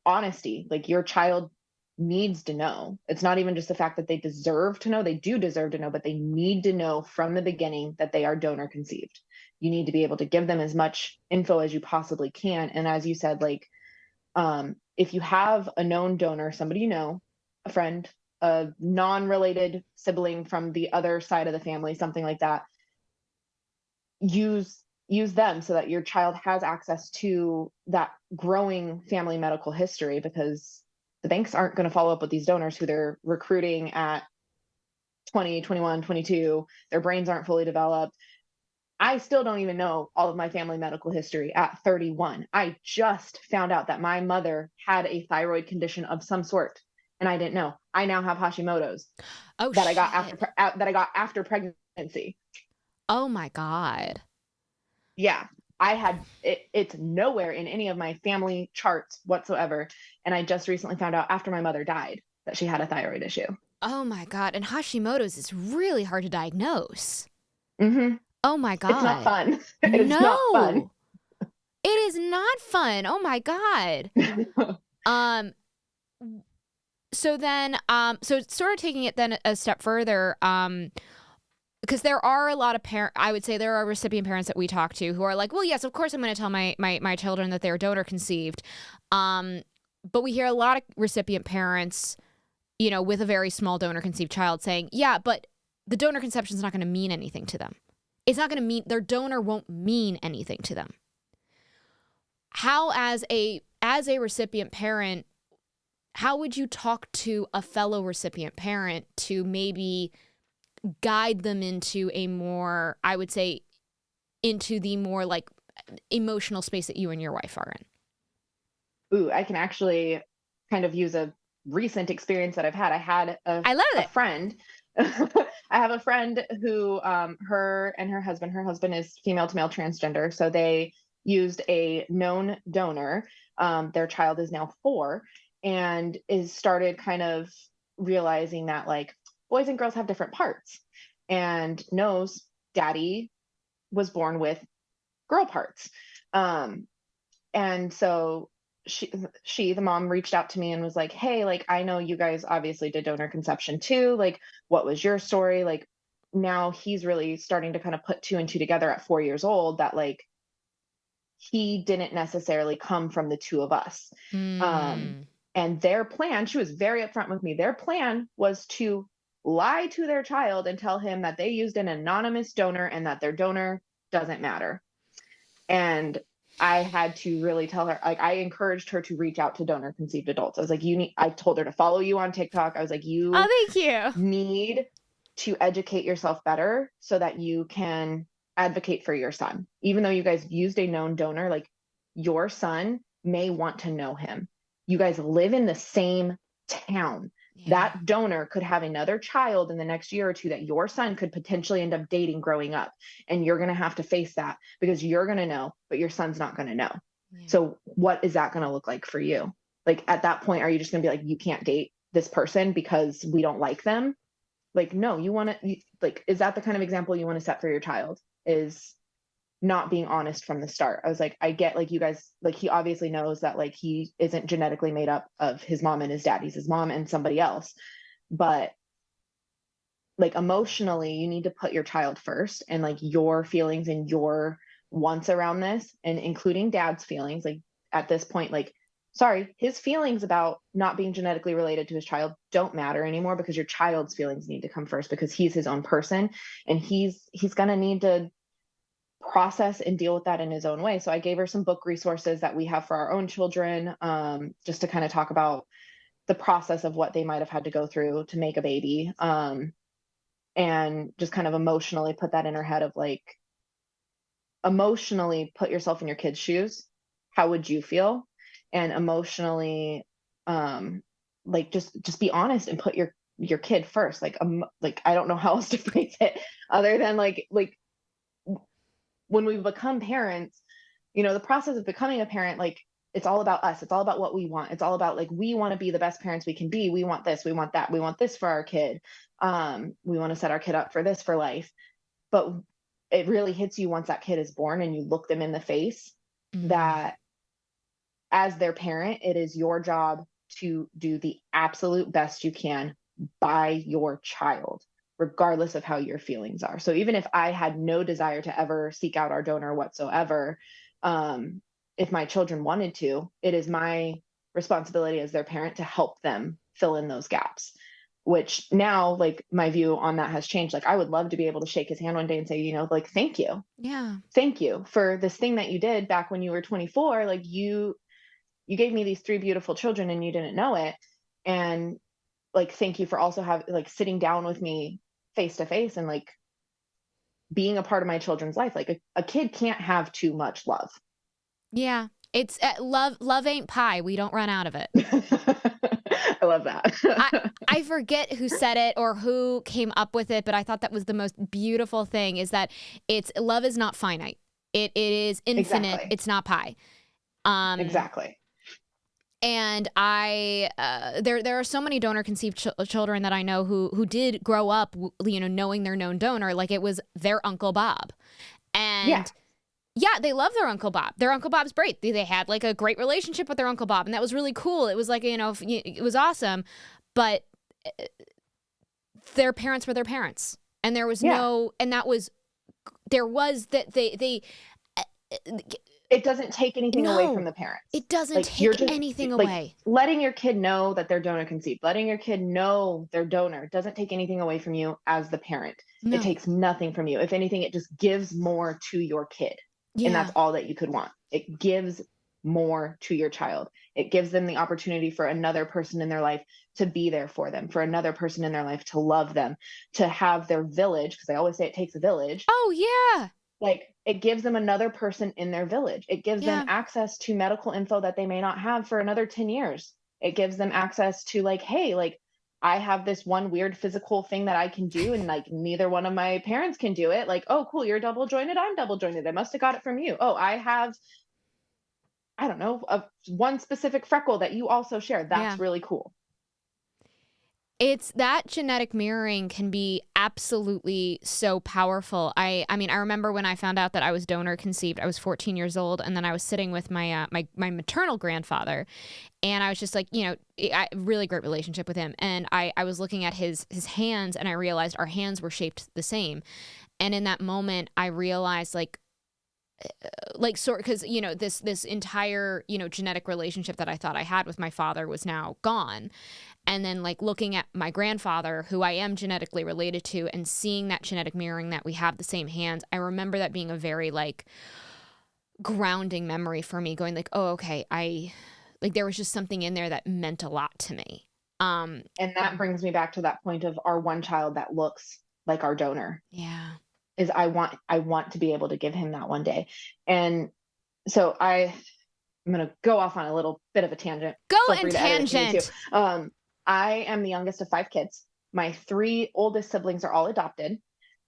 honesty, like your child needs to know. It's not even just the fact that they deserve to know. They do deserve to know, but they need to know from the beginning that they are donor conceived. You need to be able to give them as much info as you possibly can. And as you said, like, if you have a known donor, somebody you know, a friend, a non-related sibling from the other side of the family, something like that, use them so that your child has access to that growing family medical history, because the banks aren't going to follow up with these donors who they're recruiting at 20, 21, 22. Their brains aren't fully developed. I still don't even know all of my family medical history at 31. I just found out that my mother had a thyroid condition of some sort, and I didn't know. I now have Hashimoto's that I got after pregnancy. Oh my God. Yeah, I had it's nowhere in any of my family charts whatsoever, and I just recently found out after my mother died that she had a thyroid issue. Oh my God. And Hashimoto's is really hard to diagnose. Mm-hmm. Oh my God. It's not fun. It's not fun. It is not fun. Oh my God. So then, so sort of taking it then a step further, because there are a lot of I would say there are recipient parents that we talk to who are like, well, yes, of course I'm going to tell my children that they're donor conceived. But we hear a lot of recipient parents, with a very small donor conceived child saying, yeah, but the donor conception is not going to mean anything to them. It's not going to mean, their donor won't mean anything to them. How, as a recipient parent, how would you talk to a fellow recipient parent to maybe guide them into a more, I would say, into the more like emotional space that you and your wife are in? Ooh, I can actually kind of use a recent experience that I've had. I had I love a it. friend. I have a friend who, her and her husband is female to male transgender. So they used a known donor. Their child is now 4 and is started kind of realizing that like boys and girls have different parts and knows daddy was born with girl parts. And so she the mom reached out to me and was like, hey, like I know you guys obviously did donor conception too, like what was your story? Like now he's really starting to kind of put 2 and 2 together at 4 years old that like he didn't necessarily come from the 2 of us. Mm. And their plan, she was very upfront with me, their plan was to lie to their child and tell him that they used an anonymous donor and that their donor doesn't matter. And I had to really tell her, like, I encouraged her to reach out to donor conceived adults. I was like, I told her to follow you on TikTok. I was like, you Oh, thank you. need to educate yourself better so that you can advocate for your son. Even though you guys used a known donor, like your son may want to know him. You guys live in the same town. Yeah. That donor could have another child in the next year or 2 that your son could potentially end up dating growing up. And you're going to have to face that because you're going to know, but your son's not going to know. Yeah. So what is that going to look like for you? Like at that point, are you just going to be like, you can't date this person because we don't like them? Like, no, you want to, like, is that the kind of example you want to set for your child? Is not being honest from the start. I was like, I get like you guys, like he obviously knows that like he isn't genetically made up of his mom and his dad. He's his mom and somebody else. But like emotionally, you need to put your child first and like your feelings and your wants around this and including dad's feelings. Like at this point, like, sorry, his feelings about not being genetically related to his child don't matter anymore because your child's feelings need to come first because he's his own person and he's going to need to process and deal with that in his own way. So I gave her some book resources that we have for our own children, just to kind of talk about the process of what they might have had to go through to make a baby, and just kind of emotionally put that in her head of like, emotionally put yourself in your kid's shoes. How would you feel? And emotionally, like just be honest and put your kid first. Like I don't know how else to phrase it other than like when we become parents, you know, the process of becoming a parent, like it's all about us. It's all about what we want. It's all about like, we want to be the best parents we can be. We want this, we want that. We want this for our kid. We want to set our kid up for this for life. But it really hits you once that kid is born and you look them in the face, that as their parent, it is your job to do the absolute best you can by your child, regardless of how your feelings are. So even if I had no desire to ever seek out our donor whatsoever, if my children wanted to, it is my responsibility as their parent to help them fill in those gaps, which now like my view on that has changed. Like I would love to be able to shake his hand one day and say, you know, like, thank you. Yeah. Thank you for this thing that you did back when you were 24. Like you gave me these 3 beautiful children and you didn't know it. And like, thank you for also like sitting down with me face to face and like being a part of my children's life. Like a kid can't have too much love. Yeah. It's love ain't pie. We don't run out of it. I love that. I forget who said it or who came up with it, but I thought that was the most beautiful thing is that love is not finite. It is infinite. Exactly. It's not pie. Exactly. And there are so many donor conceived children that I know who did grow up, you know, knowing their known donor, like it was their Uncle Bob. And yeah, they love their Uncle Bob. Their Uncle Bob's great. They had like a great relationship with their Uncle Bob. And that was really cool. It was like, you know, it was awesome. But their parents were their parents. And there was it doesn't take anything away from the parents. It doesn't take anything away. Letting your kid know that they're donor conceived, letting your kid know they're donor doesn't take anything away from you as the parent. No. It takes nothing from you. If anything, it just gives more to your kid. Yeah. And that's all that you could want. It gives more to your child. It gives them the opportunity for another person in their life to be there for them, for another person in their life to love them, to have their village, because they always say it takes a village. Oh, yeah. Like it gives them another person in their village. It gives them access to medical info that they may not have for another 10 years. It gives them access to like, hey, like I have this one weird physical thing that I can do, and like neither one of my parents can do it. Like, oh, cool, you're double jointed, I'm double jointed. I must have got it from you. Oh, I have, I don't know, one specific freckle that you also share. Yeah. That's really cool. It's that genetic mirroring can be absolutely so powerful. I mean, I remember when I found out that I was donor conceived, I was 14 years old, and then I was sitting with my my maternal grandfather, and I was just like, really great relationship with him. And I was looking at his hands, and I realized our hands were shaped the same. And in that moment, I realized because this entire genetic relationship that I thought I had with my father was now gone. And then like looking at my grandfather, who I am genetically related to, and seeing that genetic mirroring, that we have the same hands, I remember that being a very like grounding memory for me, going like, oh, okay, there was just something in there that meant a lot to me. And that brings me back to that point of our one child that looks like our donor. Yeah. Is I want to be able to give him that one day. And so I'm going to go off on a little bit of a tangent. Go Feel and free to edit if you need tangent. to. I am the youngest of 5 kids. My 3 oldest siblings are all adopted.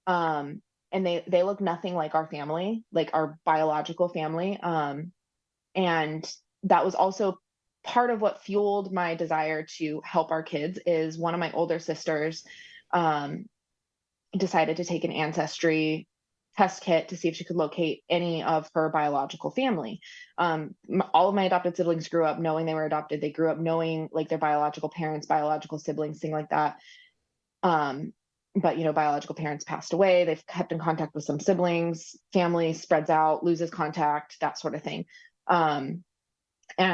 And they look nothing like our family, like our biological family. And that was also part of what fueled my desire to help our kids. Is one of my older sisters decided to take an ancestry test kit to see if she could locate any of her biological family. All of my adopted siblings grew up knowing they were adopted. They grew up knowing like their biological parents, biological siblings, thing like that. But biological parents passed away. They've kept in contact with some siblings. Family spreads out, loses contact, that sort of thing. And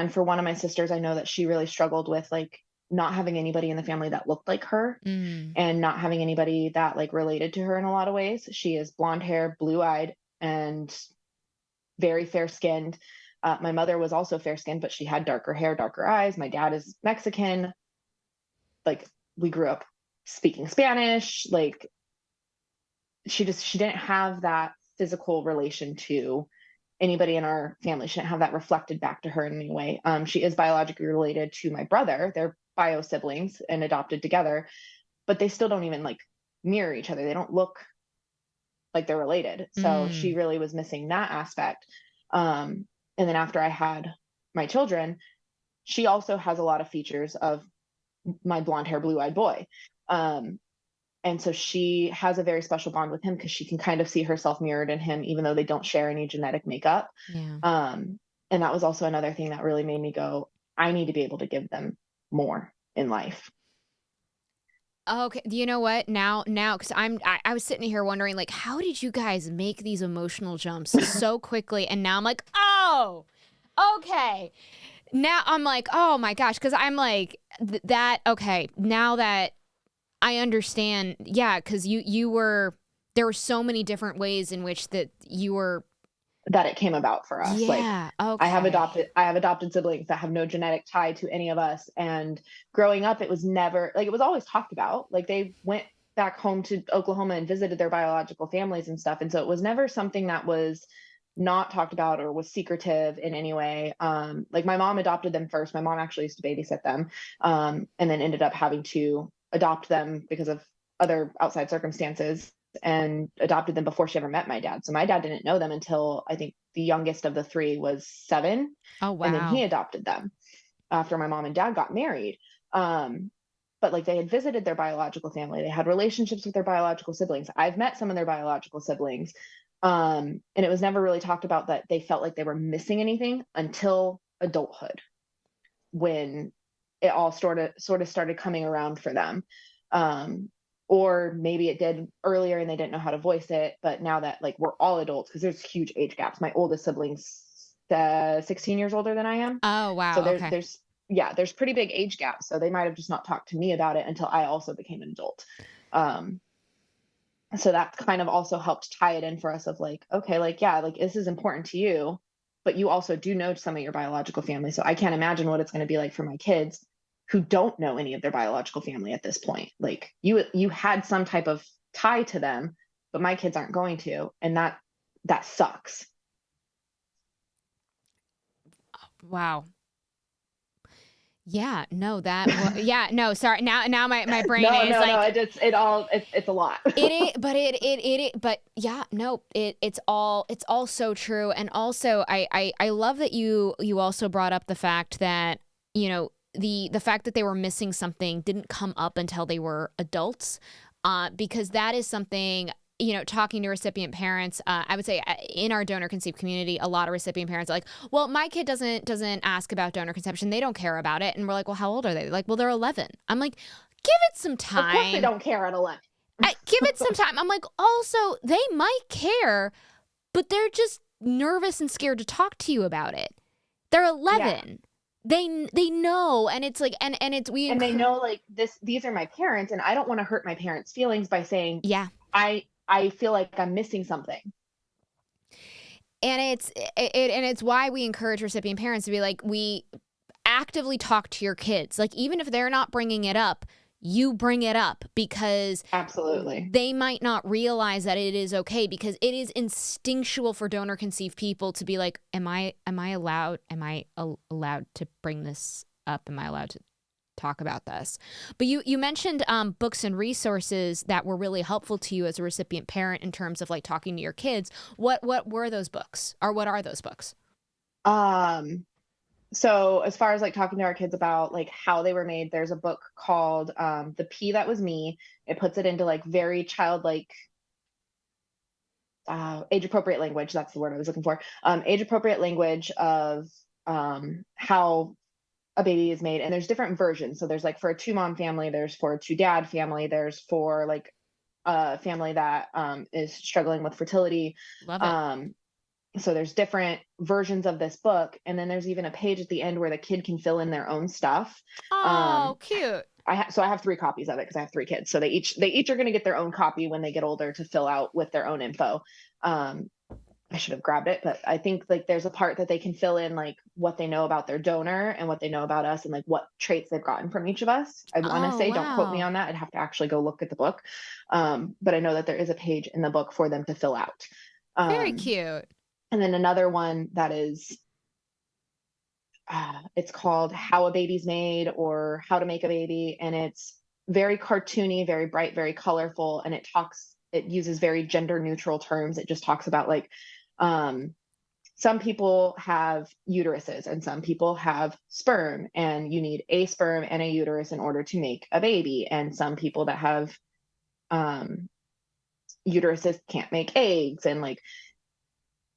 for one of my sisters, I know that she really struggled with like not having anybody in the family that looked like her, and not having anybody that like related to her in a lot of ways. She is blonde hair, blue eyed, and very fair skinned. My mother was also fair skinned, but she had darker hair, darker eyes. My dad is Mexican. Like we grew up speaking Spanish. Like she didn't have that physical relation to anybody in our family. She didn't have that reflected back to her in any way. She is biologically related to my brother. They're bio siblings and adopted together, but they still don't even like mirror each other. They don't look like they're related. So she really was missing that aspect. And then after I had my children, she also has a lot of features of my blonde hair, blue eyed boy. And so she has a very special bond with him because she can kind of see herself mirrored in him, even though they don't share any genetic makeup. Yeah. And that was also another thing that really made me go, I need to be able to give them more in life. Okay, you know what? Now, because I was sitting here wondering, like, how did you guys make these emotional jumps so quickly? And now I'm like, oh, okay. Now I'm like, oh my gosh, because I'm like that. Okay, now that I understand, yeah, because there were so many different ways in which that you were. That it came about for us. Yeah. Like Okay. I have adopted siblings that have no genetic tie to any of us. And growing up, it was never like, it was always talked about. Like they went back home to Oklahoma and visited their biological families and stuff. And so it was never something that was not talked about or was secretive in any way. Like my mom adopted them first. My mom actually used to babysit them, and then ended up having to adopt them because of other outside circumstances, and adopted them before she ever met my dad. So my dad didn't know them until I think the youngest of the 3 was 7. Oh, wow. And then he adopted them after my mom and dad got married. But like they had visited their biological family. They had relationships with their biological siblings. I've met some of their biological siblings. And it was never really talked about that they felt like they were missing anything until adulthood, when it all sort of started coming around for them. Or maybe it did earlier and they didn't know how to voice it. But now that like we're all adults, because there's huge age gaps. My oldest sibling's 16 years older than I am. Oh, wow. So Okay. there's pretty big age gaps. So they might have just not talked to me about it until I also became an adult. So that kind of also helped tie it in for us of like, okay, like, yeah, like this is important to you, but you also do know some of your biological family. So I can't imagine what it's going to be like for my kids who don't know any of their biological family at this point. Like you had some type of tie to them, but my kids aren't going to, and that sucks. Wow. Yeah, no, yeah, no, sorry. Now my brain No, is no, no. like, It's a lot. but yeah, no, it's all so true. And also, I love that you also brought up the fact that, you know, the fact that they were missing something didn't come up until they were adults, because that is something, you know, talking to recipient parents, I would say in our donor conceived community, a lot of recipient parents are like, well, my kid doesn't ask about donor conception. They don't care about it. And we're like, well, how old are they? They're like, well, they're 11. I'm like, give it some time. Of course they don't care at 11. Give it some time. I'm like, also, they might care, but they're just nervous and scared to talk to you about it. They're 11. Yeah. They know, and it's like, and it's we. And they know, like, these are my parents, and I don't want to hurt my parents' feelings by saying, yeah, I feel like I'm missing something. And it's why we encourage recipient parents to be like, we actively talk to your kids. Like, even if they're not bringing it up, you bring it up, because absolutely they might not realize that it is okay, because it is instinctual for donor conceived people to be like, am I allowed to bring this up? Am I allowed to talk about this? But you mentioned books and resources that were really helpful to you as a recipient parent in terms of like talking to your kids. What were those books, or what are those books? So as far as like talking to our kids about like how they were made, there's a book called The Pea That Was Me. It puts it into like very childlike, age appropriate language. That's the word I was looking for. Age appropriate language of how a baby is made. And there's different versions. So there's like for a 2-mom family, there's for a 2-dad family, there's for like a family that is struggling with fertility. Love it. So there's different versions of this book. And then there's even a page at the end where the kid can fill in their own stuff. Oh, cute. So I have 3 copies of it because I have 3 kids. So they each are going to get their own copy when they get older to fill out with their own info. I should have grabbed it, but I think like there's a part that they can fill in like what they know about their donor and what they know about us and like what traits they've gotten from each of us. I want to say, don't quote me on that. I'd have to actually go look at the book. But I know that there is a page in the book for them to fill out. Very cute. And then another one that is, it's called How a Baby's Made, or How to Make a Baby. And it's very cartoony, very bright, very colorful. And it uses very gender neutral terms. It just talks about like, some people have uteruses and some people have sperm, and you need a sperm and a uterus in order to make a baby. And some people that have uteruses can't make eggs. And like,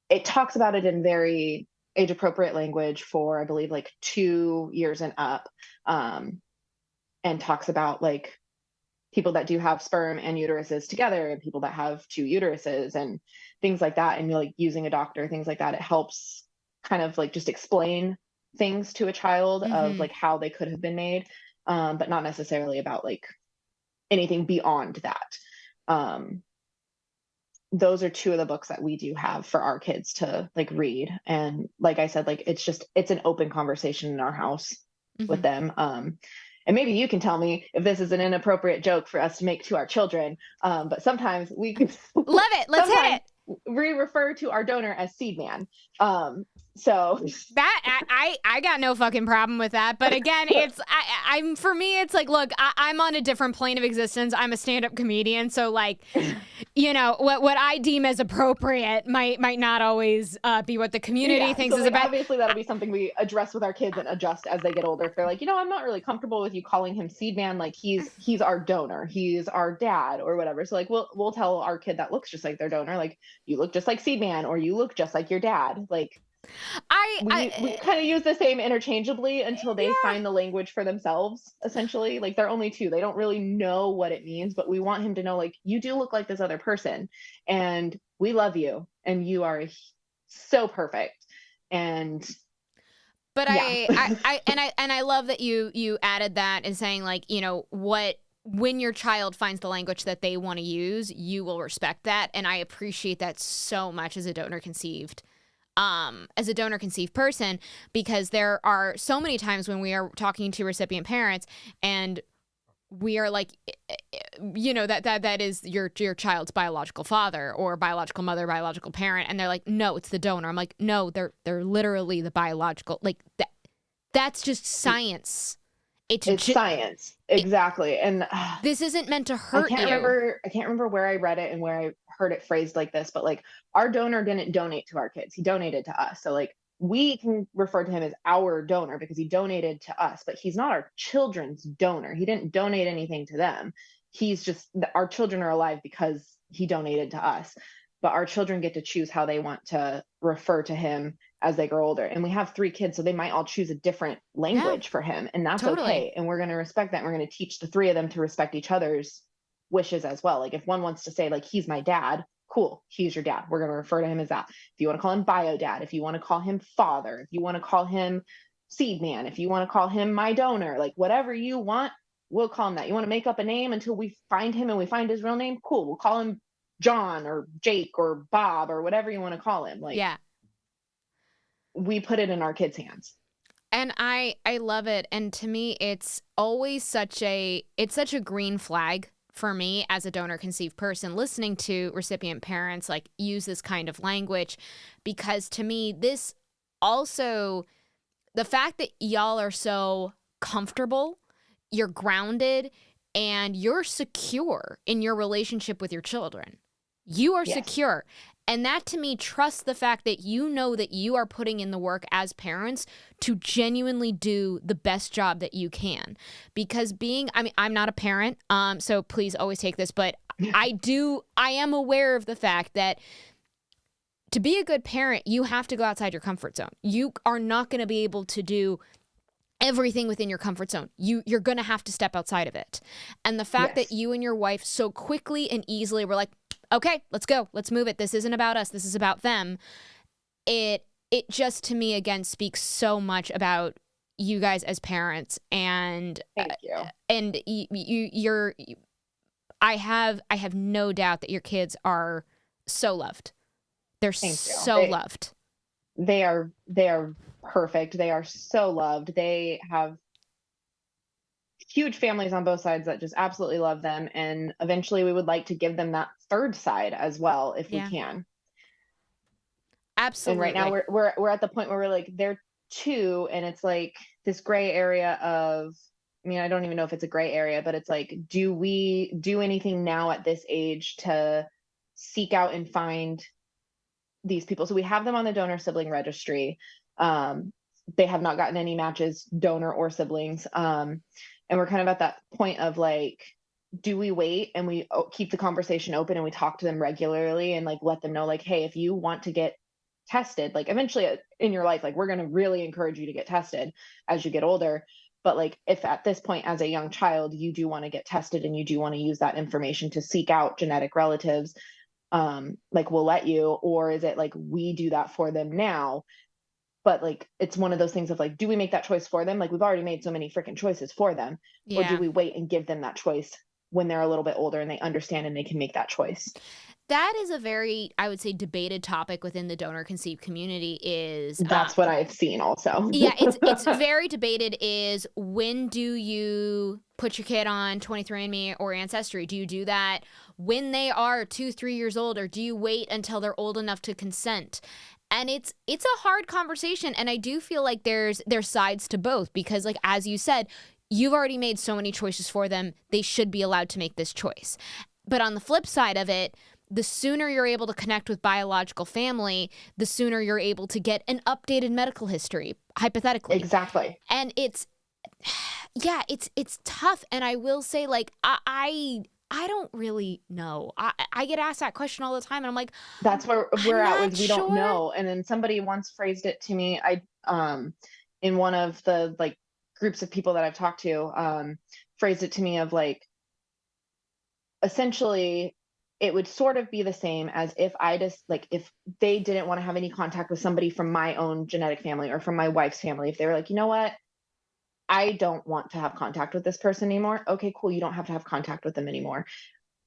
it talks about it in very age appropriate language for, I believe, like 2 years and up, and talks about like people that do have sperm and uteruses together and people that have 2 uteruses and things like that. And you're like using a doctor, things like that. It helps kind of like just explain things to a child of like how they could have been made, but not necessarily about like anything beyond that. Those are 2 of the books that we do have for our kids to like read. And like I said, like, it's an open conversation in our house with them. And maybe you can tell me if this is an inappropriate joke for us to make to our children. But sometimes we can love it. Let's hit it. We refer to our donor as Seed Man. So that I got no fucking problem with that. But again, I'm for me, it's like, look, I'm on a different plane of existence. I'm a stand-up comedian, so like, you know, what I deem as appropriate might not always be what the community thinks is about. Obviously, that'll be something we address with our kids and adjust as they get older. If they're like, you know, I'm not really comfortable with you calling him Seed Man. Like he's our donor, he's our dad or whatever. So like we'll tell our kid that looks just like their donor, like, you look just like Seed Man, or you look just like your dad. Like, we kind of use the same interchangeably until they find the language for themselves, essentially. Like, they're only 2. They don't really know what it means, but we want him to know, like, you do look like this other person, and we love you, and you are so perfect. And but I love that you added that and saying, like, you know, when your child finds the language that they want to use, you will respect that. And I appreciate that so much as a donor conceived person, because there are so many times when we are talking to recipient parents and we are like, you know, that is your child's biological father or biological mother, biological parent. And they're like, no, it's the donor. I'm like, no, they're literally the biological, like that's just science. It's science. Exactly. And this isn't meant to hurt you. I can't remember where I read it and where I heard it phrased like this, but like our donor didn't donate to our kids. He donated to us. So like we can refer to him as our donor because he donated to us, but he's not our children's donor. He didn't donate anything to them. He's just, our children are alive because he donated to us, but our children get to choose how they want to refer to him as they grow older. And we have 3 kids, so they might all choose a different language for him, and that's okay. And we're going to respect that. And we're going to teach the 3 of them to respect each other's wishes as well. Like if one wants to say like, he's my dad, cool, he's your dad. We're going to refer to him as that. If you want to call him bio dad, if you want to call him father, if you want to call him seed man, if you want to call him my donor, like whatever you want, we'll call him that. You want to make up a name until we find him and we find his real name, cool, we'll call him John or Jake or Bob or whatever you want to call him. Like, yeah, we put it in our kids' hands. And I love it. And to me, it's always such a green flag for me as a donor conceived person listening to recipient parents like use this kind of language, because to me, this also, the fact that y'all are so comfortable, you're grounded, and you're secure in your relationship with your children. You are secure. And that to me trusts the fact that you know that you are putting in the work as parents to genuinely do the best job that you can. Because I'm not a parent, so please always take this, but I am aware of the fact that to be a good parent, you have to go outside your comfort zone. You are not going to be able to do everything within your comfort zone. You're going to have to step outside of it. And the fact that you and your wife so quickly and easily were like, okay, let's go. Let's move it. This isn't about us. This is about them. It just, to me, again, speaks so much about you guys as parents. And thank you. And I have no doubt that your kids are so loved. They're so loved. They are perfect. They are so loved. They have huge families on both sides that just absolutely love them. And eventually we would like to give them that third side as well, if we can. Absolutely. And right now we're at the point where we're like, they're 2, and it's like this gray area of, I mean, I don't even know if it's a gray area, but it's like, do we do anything now at this age to seek out and find these people? So we have them on the donor sibling registry. They have not gotten any matches, donor or siblings. And we're kind of at that point of like, do we wait and we keep the conversation open and we talk to them regularly and like let them know like, hey, if you want to get tested, like eventually in your life, like we're going to really encourage you to get tested as you get older. But like if at this point as a young child, you do want to get tested and you do want to use that information to seek out genetic relatives, like we'll let you. Or is it like we do that for them now? But like, it's one of those things of like, do we make that choice for them? Like we've already made so many freaking choices for them. Or do we wait and give them that choice when they're a little bit older and they understand and they can make that choice? That is a very, I would say, debated topic within the donor conceived community. Is that's what I've seen also. Yeah, it's very debated. Is when do you put your kid on 23andMe or Ancestry? Do you do that when they are 2-3 years old, or do you wait until they're old enough to consent? And it's a hard conversation, and I do feel like there's sides to both, because like as you said, you've already made so many choices for them. They should be allowed to make this choice. But on the flip side of it, the sooner you're able to connect with biological family, the sooner you're able to get an updated medical history, hypothetically. Exactly. And it's tough. And I will say, like, I don't really know. I get asked that question all the time, and I'm like, that's where we're at with we don't know. And then somebody once phrased it to me, in one of the like groups of people that I've talked to, phrased it to me of like, essentially it would sort of be the same as if I just like, if they didn't want to have any contact with somebody from my own genetic family or from my wife's family, if they were like, you know what, I don't want to have contact with this person anymore. Okay, cool. You don't have to have contact with them anymore.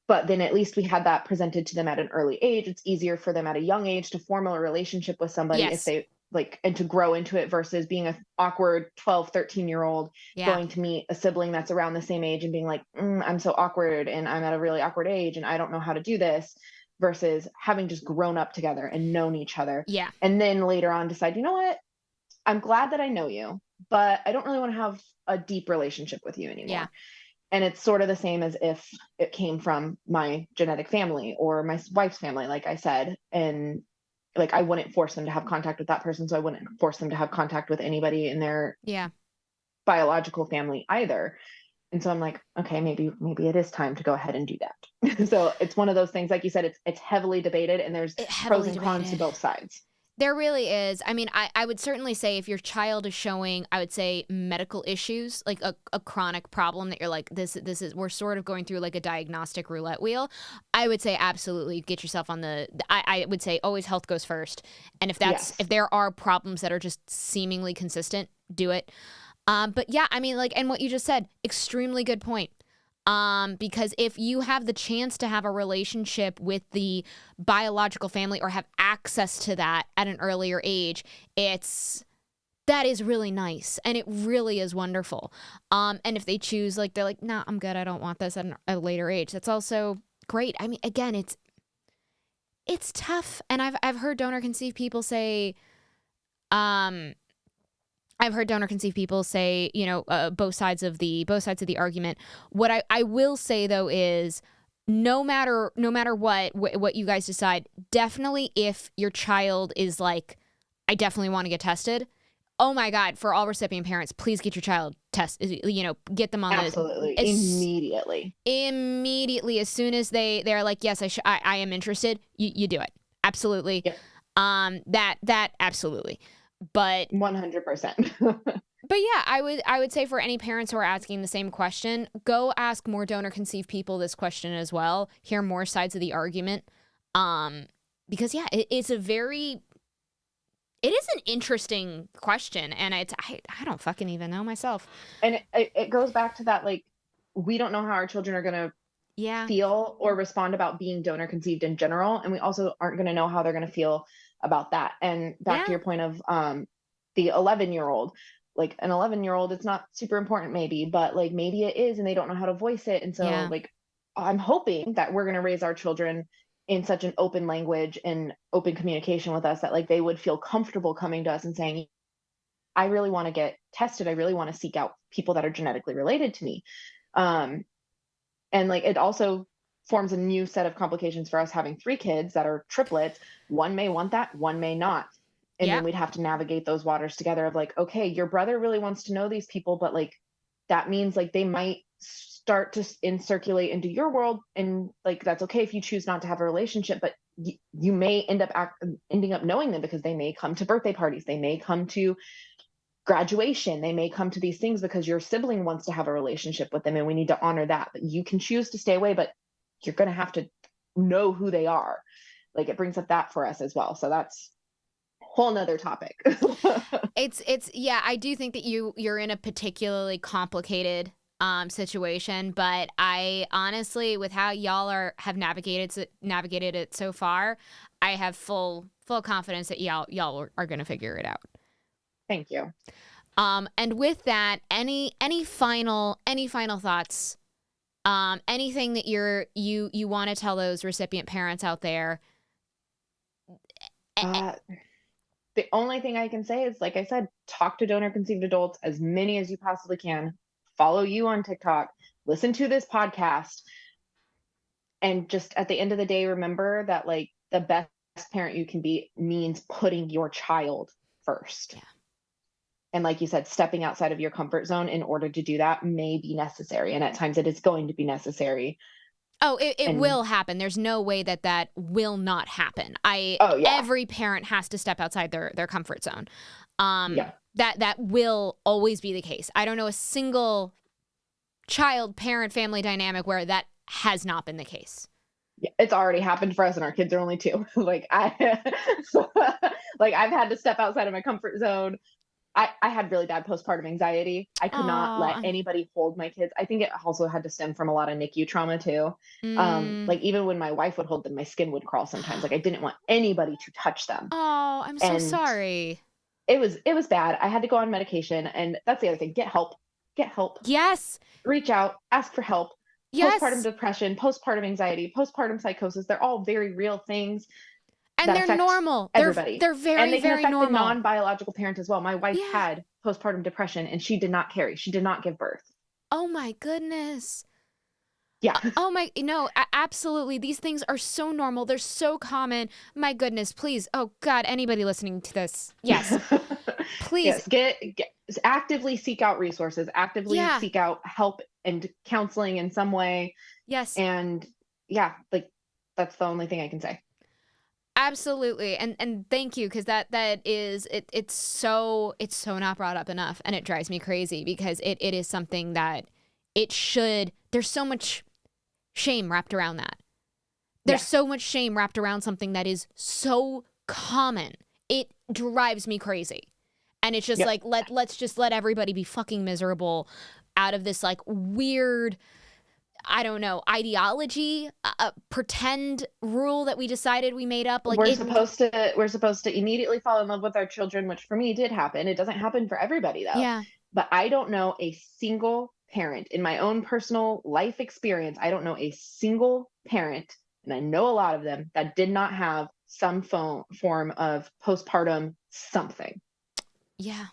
But then at least we had that presented to them at an early age. It's easier for them at a young age to form a relationship with somebody if they like, and to grow into it versus being an awkward 12, 13-year-old going to meet a sibling that's around the same age and being like, I'm so awkward and I'm at a really awkward age and I don't know how to do this, versus having just grown up together and known each other. Yeah. And then later on decide, you know what? I'm glad that I know you, but I don't really want to have a deep relationship with you anymore. Yeah. And it's sort of the same as if it came from my genetic family or my wife's family, like I said. And like, I wouldn't force them to have contact with that person. So I wouldn't force them to have contact with anybody in their Yeah. biological family either. And so I'm like, okay, maybe it is time to go ahead and do that. So it's one of those things, like you said, it's heavily debated, and there's pros Heavily and cons to debated. both sides. There really is. I mean, I would certainly say if your child is showing, I would say, medical issues, like a chronic problem that you're like, this is, we're sort of going through like a diagnostic roulette wheel. I would say absolutely get yourself on I would say always health goes first. And if Yes. if there are problems that are just seemingly consistent, do it. But yeah, I mean, like, and what you just said, extremely good point. Because if you have the chance to have a relationship with the biological family or have access to that at an earlier age, that is really nice, and it really is wonderful. And if they choose, like, they're like, nah, I'm good, I don't want this at a later age, that's also great. I mean, again, it's tough, and I've heard donor conceived people say, you know, both sides of the argument. What I will say though is, no matter what you guys decide, definitely if your child is like, I definitely want to get tested. Oh my God, for all recipient parents, please get your child tested. You know, get them on Absolutely. immediately as soon as they're like, yes, I am interested. You do it. Absolutely. Yep. That absolutely. But 100%. But yeah, I would say for any parents who are asking the same question, go ask more donor conceived people this question as well. Hear more sides of the argument. Because yeah, it is an interesting question, and I don't fucking even know myself. And it goes back to that, like, we don't know how our children are going to feel or respond about being donor conceived in general, and we also aren't going to know how they're going to feel about that. And back to your point of the 11-year-old, like an 11-year-old, it's not super important maybe, but like maybe it is, and they don't know how to voice it. And so like, I'm hoping that we're going to raise our children in such an open language and open communication with us that like they would feel comfortable coming to us and saying, I really want to get tested. I really want to seek out people that are genetically related to me. And like, it also forms a new set of complications for us having 3 kids that are triplets. One may want that, one may not. And then we'd have to navigate those waters together of like, okay, your brother really wants to know these people, but like, that means like they might start to circulate into your world. And like, that's okay if you choose not to have a relationship, but you may ending up knowing them because they may come to birthday parties. They may come to graduation. They may come to these things because your sibling wants to have a relationship with them, and we need to honor that. But you can choose to stay away, but you're going to have to know who they are. Like, it brings up that for us as well. So that's a whole nother topic. Yeah, I do think that you're in a particularly complicated situation, but I honestly, with how y'all have navigated it so far, I have full confidence that y'all are going to figure it out. Thank you. And with that, any final thoughts? Anything that you want to tell those recipient parents out there? The only thing I can say is, like I said, talk to donor conceived adults, as many as you possibly can. Follow you on TikTok. Listen to this podcast. And just at the end of the day, remember that like the best parent you can be means putting your child first. Yeah. And like you said, stepping outside of your comfort zone in order to do that may be necessary. And at times it is going to be necessary. Oh, it will happen. There's no way that will not happen. Every parent has to step outside their comfort zone. That will always be the case. I don't know a single child, parent, family dynamic where that has not been the case. Yeah, it's already happened for us, and our kids are only 2. Like I've had to step outside of my comfort zone. I had really bad postpartum anxiety. I could not let anybody hold my kids. I think it also had to stem from a lot of NICU trauma too. Like even when my wife would hold them, my skin would crawl sometimes. Like I didn't want anybody to touch them. Oh, I'm so sorry. It was bad. I had to go on medication, and that's the other thing. Get help. Yes. Reach out. Ask for help. Yes. Postpartum depression, postpartum anxiety, postpartum psychosis. They're all very real things. And that they're affect normal. everybody. They're very, and they can very affect normal. the non-biological parent as well. My wife Yeah. had postpartum depression and she did not carry. She did not give birth. Oh my goodness. Yeah. Oh my, no, absolutely. These things are so normal. They're so common. My goodness, please. Oh God, anybody listening to this. Yes. Please. Yes. Get actively seek out resources, actively Yeah. seek out help and counseling in some way. Yes. And yeah, like that's the only thing I can say. Absolutely. And thank you, because that is it's so not brought up enough, and it drives me crazy because it is something that it should. There's so much shame wrapped around that. There's so much shame wrapped around something that is so common. It drives me crazy. And it's just like, let's just let everybody be fucking miserable out of this like weird, I don't know, ideology, pretend rule that we decided we made up. Like we're supposed to immediately fall in love with our children, which for me did happen. It doesn't happen for everybody though. Yeah. But I don't know a single parent in my own personal life experience. I don't know a single parent, and I know a lot of them, that did not have some form of postpartum something. Yeah.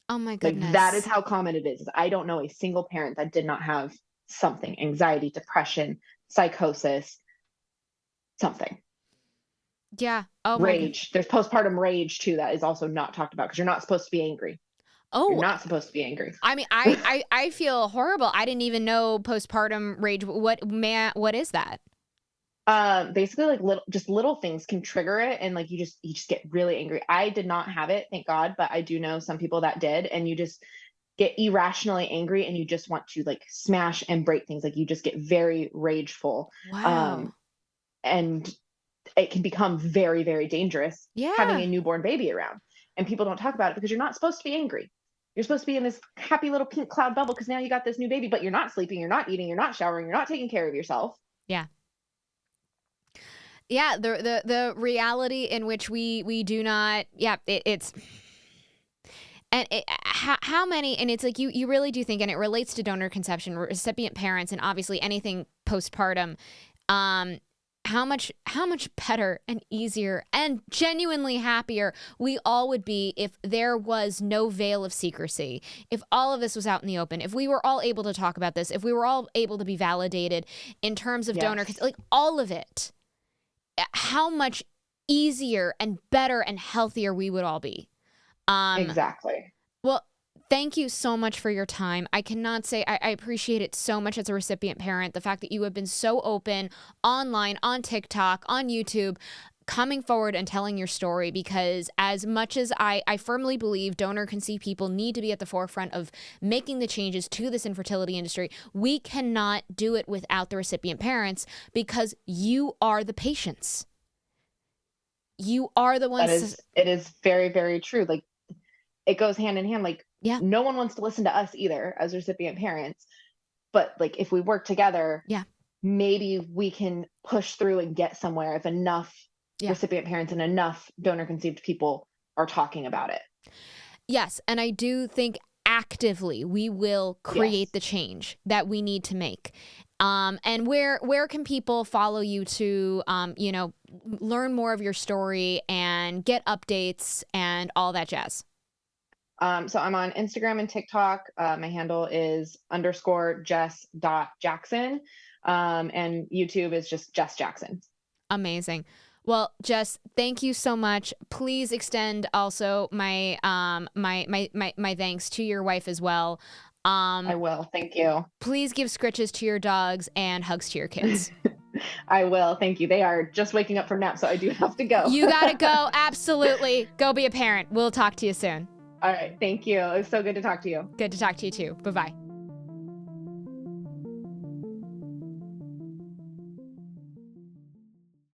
Oh my goodness. Like that is how common it is. I don't know a single parent that did not have something: anxiety, depression, psychosis, something. Yeah. Oh my Rage. There's postpartum rage too that is also not talked about because you're not supposed to be angry. Oh, you're not supposed to be angry. I mean, I feel horrible. I didn't even know postpartum rage. What is that? Basically like little things can trigger it, and like you just get really angry. I did not have it, thank God, but I do know some people that did, and you just get irrationally angry and you just want to like smash and break things. Like you just get very rageful. Wow. And it can become very, very dangerous having Yeah. a newborn baby around. And people don't talk about it because you're not supposed to be angry. You're supposed to be in this happy little pink cloud bubble because now you got this new baby, but you're not sleeping, you're not eating, you're not showering, you're not taking care of yourself. Yeah. Yeah, the reality in which we do not, it's, and how many, and it's like you really do think, and it relates to donor conception, recipient parents, and obviously anything postpartum, how much better and easier and genuinely happier we all would be if there was no veil of secrecy, if all of this was out in the open, if we were all able to talk about this, if we were all able to be validated in terms of donor, like all of it. How much easier and better and healthier we would all be. Exactly. Well, thank you so much for your time. I cannot say I appreciate it so much as a recipient parent. The fact that you have been so open online, on TikTok, on YouTube, coming forward and telling your story, because as much as I firmly believe donor conceived people need to be at the forefront of making the changes to this infertility industry, we cannot do it without the recipient parents, because you are the patients. You are the ones. It is very, very true. Like it goes hand in hand. Like no one wants to listen to us either as recipient parents, but like if we work together, maybe we can push through and get somewhere if enough recipient parents and enough donor conceived people are talking about it. Yes. And I do think actively we will create the change that we need to make. And where can people follow you to, learn more of your story and get updates and all that jazz? So I'm on Instagram and TikTok. My handle is _Jess.Jackson. And YouTube is just Jess Jackson. Amazing. Well, Jess, thank you so much. Please extend also my my thanks to your wife as well. I will. Thank you. Please give scritches to your dogs and hugs to your kids. I will. Thank you. They are just waking up from nap, so I do have to go. You gotta go. Absolutely. Go be a parent. We'll talk to you soon. All right. Thank you. It was so good to talk to you. Good to talk to you too. Bye-bye.